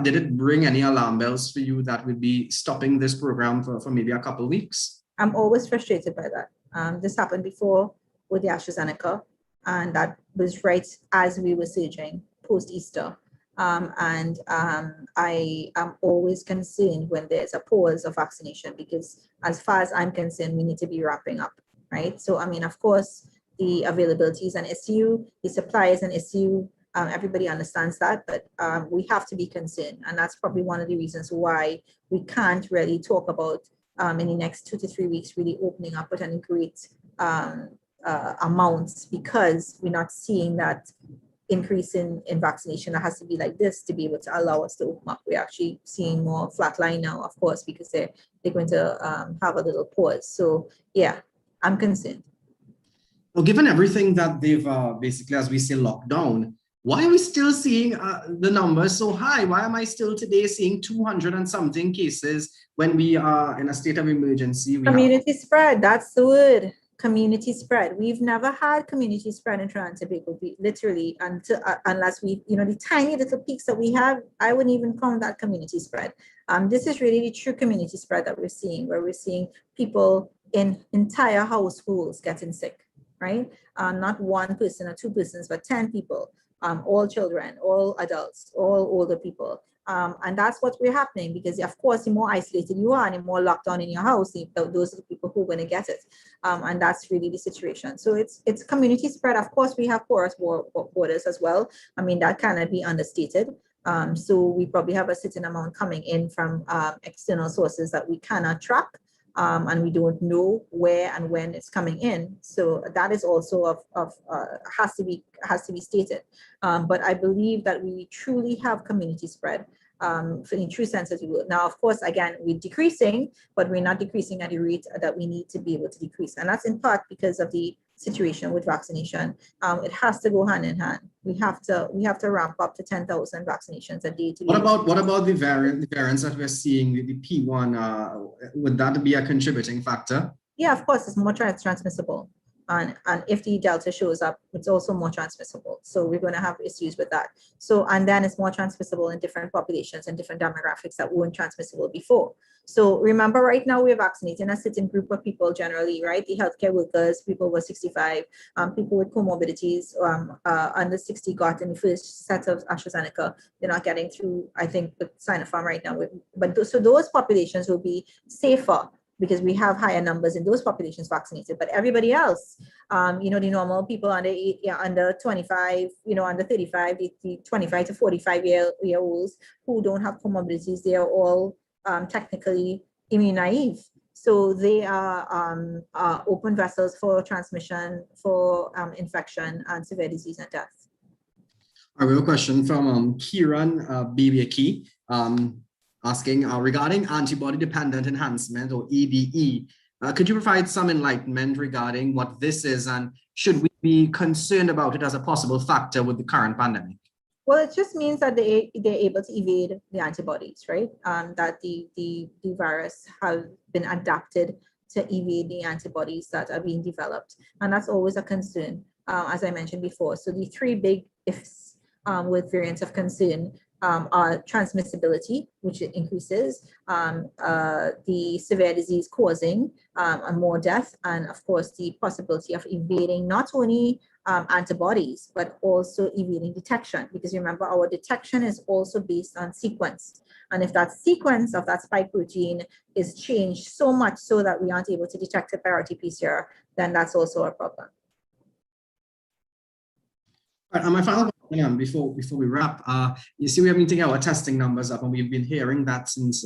Did it bring any alarm bells for you that would be stopping this program for maybe a couple of weeks? I'm always frustrated by that. This happened before with the AstraZeneca, and that was right as we were surging post-Easter. I am always concerned when there's a pause of vaccination, because as far as I'm concerned, we need to be wrapping up, right? So, I mean, of course, the availability is an issue, the supply is an issue. Everybody understands that, but we have to be concerned. And that's probably one of the reasons why we can't really talk about in the next 2 to 3 weeks really opening up with any great amounts, because we're not seeing that increase in vaccination that has to be like this to be able to allow us to open up. We're actually seeing more flatline now, of course, because they're going to have a little pause. So yeah, I'm concerned. Well, given everything that they've basically, as we say, locked down, why are we still seeing the numbers so high? Why am I still today seeing 200 and something cases when we are in a state of emergency? Community spread, that's the word. Community spread. We've never had community spread in Trinidad and Tobago, literally, unless we, the tiny little peaks that we have, I wouldn't even count that community spread. This is really the true community spread that we're seeing, where we're seeing people in entire households getting sick, right? Not one person or two persons, but 10 people, all children, all adults, all older people. And that's what's happening, because of course, the more isolated you are and the more locked down in your house, those are the people who are going to get it. And that's really the situation. So it's community spread. Of course, we have porous borders as well. I mean, that cannot be understated. So we probably have a certain amount coming in from external sources that we cannot track. and we don't know where and when it's coming in. So that is also has to be stated. But I believe that we truly have community spread. In true sense as we will. Now, of course, again, we're decreasing, but we're not decreasing at the rate that we need to be able to decrease. And that's in part because of the situation with vaccination. It has to go hand in hand. We have to ramp up to 10,000 vaccinations a day. What about the variants that we're seeing, the P1? Would that be a contributing factor? Yeah, of course, it's more transmissible. And if the Delta shows up, it's also more transmissible. So we're going to have issues with that. So, and then it's more transmissible in different populations and different demographics that weren't transmissible before. So remember, right now we're vaccinating a certain group of people generally, right? The healthcare workers, people over 65, people with comorbidities, under 60 got in the first set of AstraZeneca. They're not getting through, I think, with Sinopharm right now. So those populations will be safer, because we have higher numbers in those populations vaccinated. But everybody else, the normal people under 25, under 35, the 25 to 45 year olds who don't have comorbidities, they are all technically immune naive. So they are open vessels for transmission, for infection and severe disease and death. I have a question from Kieran Bibiaki. Asking regarding antibody-dependent enhancement, or EDE. Could you provide some enlightenment regarding what this is, and should we be concerned about it as a possible factor with the current pandemic? Well, it just means that they're able to evade the antibodies, right? That the virus have been adapted to evade the antibodies that are being developed. And that's always a concern, as I mentioned before. So the three big ifs with variants of concern are transmissibility, which increases, the severe disease causing and more death, and of course the possibility of evading not only antibodies, but also evading detection, because remember, our detection is also based on sequence. And if that sequence of that spike protein is changed so much so that we aren't able to detect it by RTPCR, then that's also a problem. All right, and my final question before we wrap, you see, we have been taking our testing numbers up, and we've been hearing that since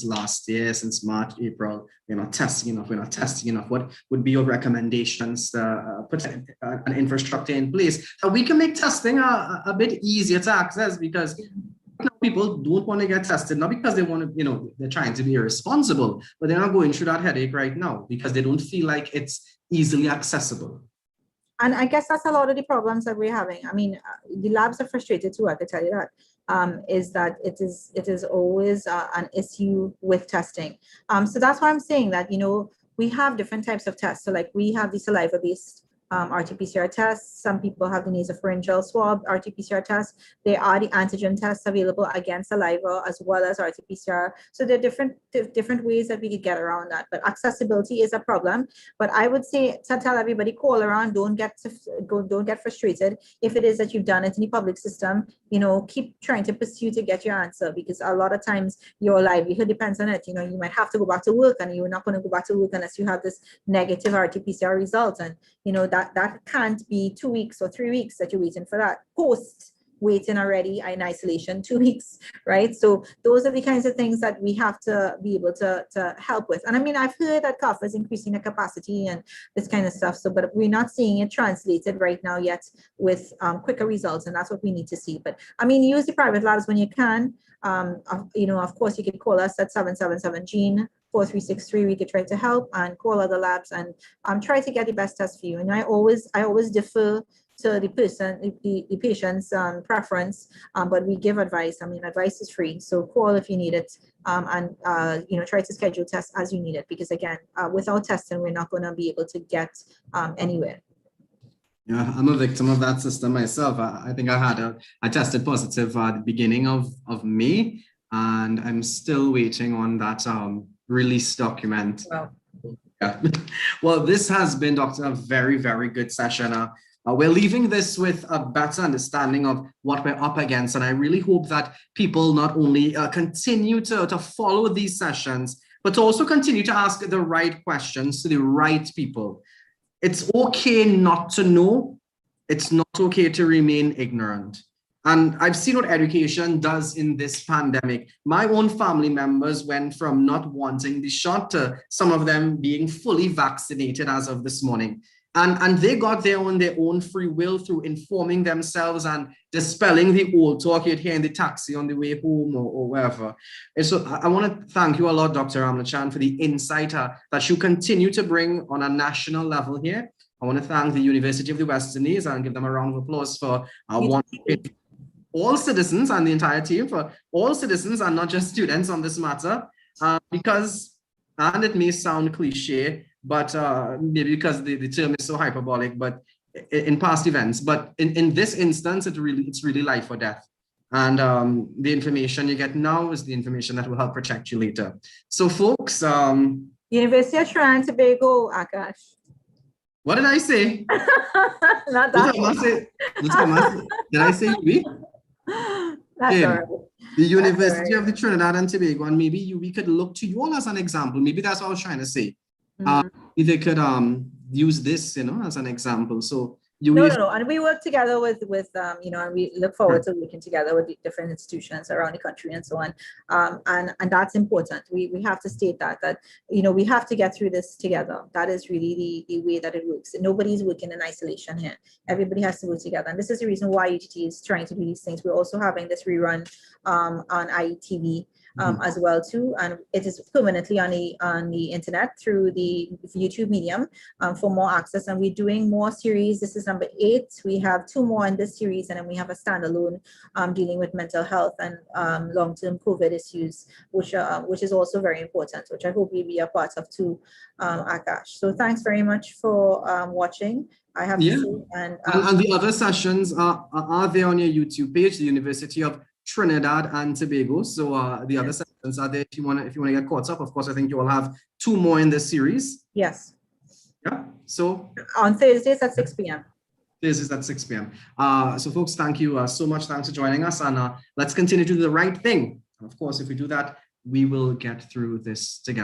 last year, since March, April. We're not testing enough. We're not testing enough. What would be your recommendations to put an infrastructure in place so we can make testing a bit easier to access? Because people don't want to get tested, not because they want to, they're trying to be irresponsible, but they're not going through that headache right now because they don't feel like it's easily accessible. And I guess that's a lot of the problems that we're having. I mean, the labs are frustrated too, I can tell you that, is that it is always an issue with testing. So that's why I'm saying that, we have different types of tests. So like we have the saliva-based RTPCR tests. Some people have the nasopharyngeal swab RTPCR test. There are the antigen tests available against saliva as well as RTPCR. So there are different ways that we could get around that. But accessibility is a problem. But I would say to tell everybody, call around, don't get frustrated. If it is that you've done it in the public system, keep trying to pursue to get your answer, because a lot of times your livelihood depends on it. You might have to go back to work, and you're not going to go back to work unless you have this negative RT-PCR result. And that can't be 2 weeks or 3 weeks that you're waiting for that. Post waiting already in isolation 2 weeks, right? So those are the kinds of things that we have to be able to help with. And I mean, I've heard that CAF is increasing the capacity and this kind of stuff. So, but we're not seeing it translated right now yet with quicker results, and that's what we need to see. But I mean, use the private labs when you can. Of course, you can call us at 777-GENE 4363. We could try to help and call other labs and try to get the best test for you. And I always defer to the patient's preference, but we give advice. I mean, advice is free, so call if you need it, and try to schedule tests as you need it, because again, without testing, we're not going to be able to get anywhere. Yeah, I'm a victim of that system myself. I think I tested positive at the beginning of May, and I'm still waiting on that release document. Wow. Yeah. Well, this has been, Doctor, a very, very good session. We're leaving this with a better understanding of what we're up against, and I really hope that people not only continue to follow these sessions, but also continue to ask the right questions to the right people. It's okay not to know. It's not okay to remain ignorant. And I've seen what education does in this pandemic. My own family members went from not wanting the shot to some of them being fully vaccinated as of this morning. And they got there on their own free will through informing themselves and dispelling the old talk you'd hear in the taxi on the way home or wherever. And so I want to thank you a lot, Dr. Ramlachan, for the insight that you continue to bring on a national level here. I want to thank the University of the West Indies and give them a round of applause for all citizens and the entire team, for all citizens and not just students on this matter, because, and it may sound cliche, but maybe because the term is so hyperbolic, but in past events, but in this instance, it's really life or death. And the information you get now is the information that will help protect you later. So folks, University of Trinidad and Tobago, Akash. What did I say? Not that Did I say we? That's Yeah. all right. The University of the Trinidad and Tobago, and maybe we could look to you all as an example. Maybe that's what I was trying to say. If they could use this, as an example. So No, and we work together with and we look forward to working together with the different institutions around the country and so on. And that's important. We have to state that we have to get through this together. That is really the way that it works. Nobody's working in isolation here. Everybody has to work together. And this is the reason why UTT is trying to do these things. We're also having this rerun on IETV. As well too, and it is permanently on the internet through the YouTube medium for more access. And we're doing more series. This is number 8. We have 2 more in this series, and then we have a standalone dealing with mental health and long-term COVID issues, which is also very important, which I hope you'll be a part of too, Akash. So thanks very much for watching. I have to say, and the other sessions are there on your YouTube page, the University of Trinidad and Tobago. So the other sessions are there if you want to get caught up. Of course, I think you will have 2 more in this series. Yes. Yeah. So on Thursdays at 6 p.m. Thursdays at 6 p.m. So folks, thank you so much. Thanks for joining us, and let's continue to do the right thing. And of course, if we do that, we will get through this together.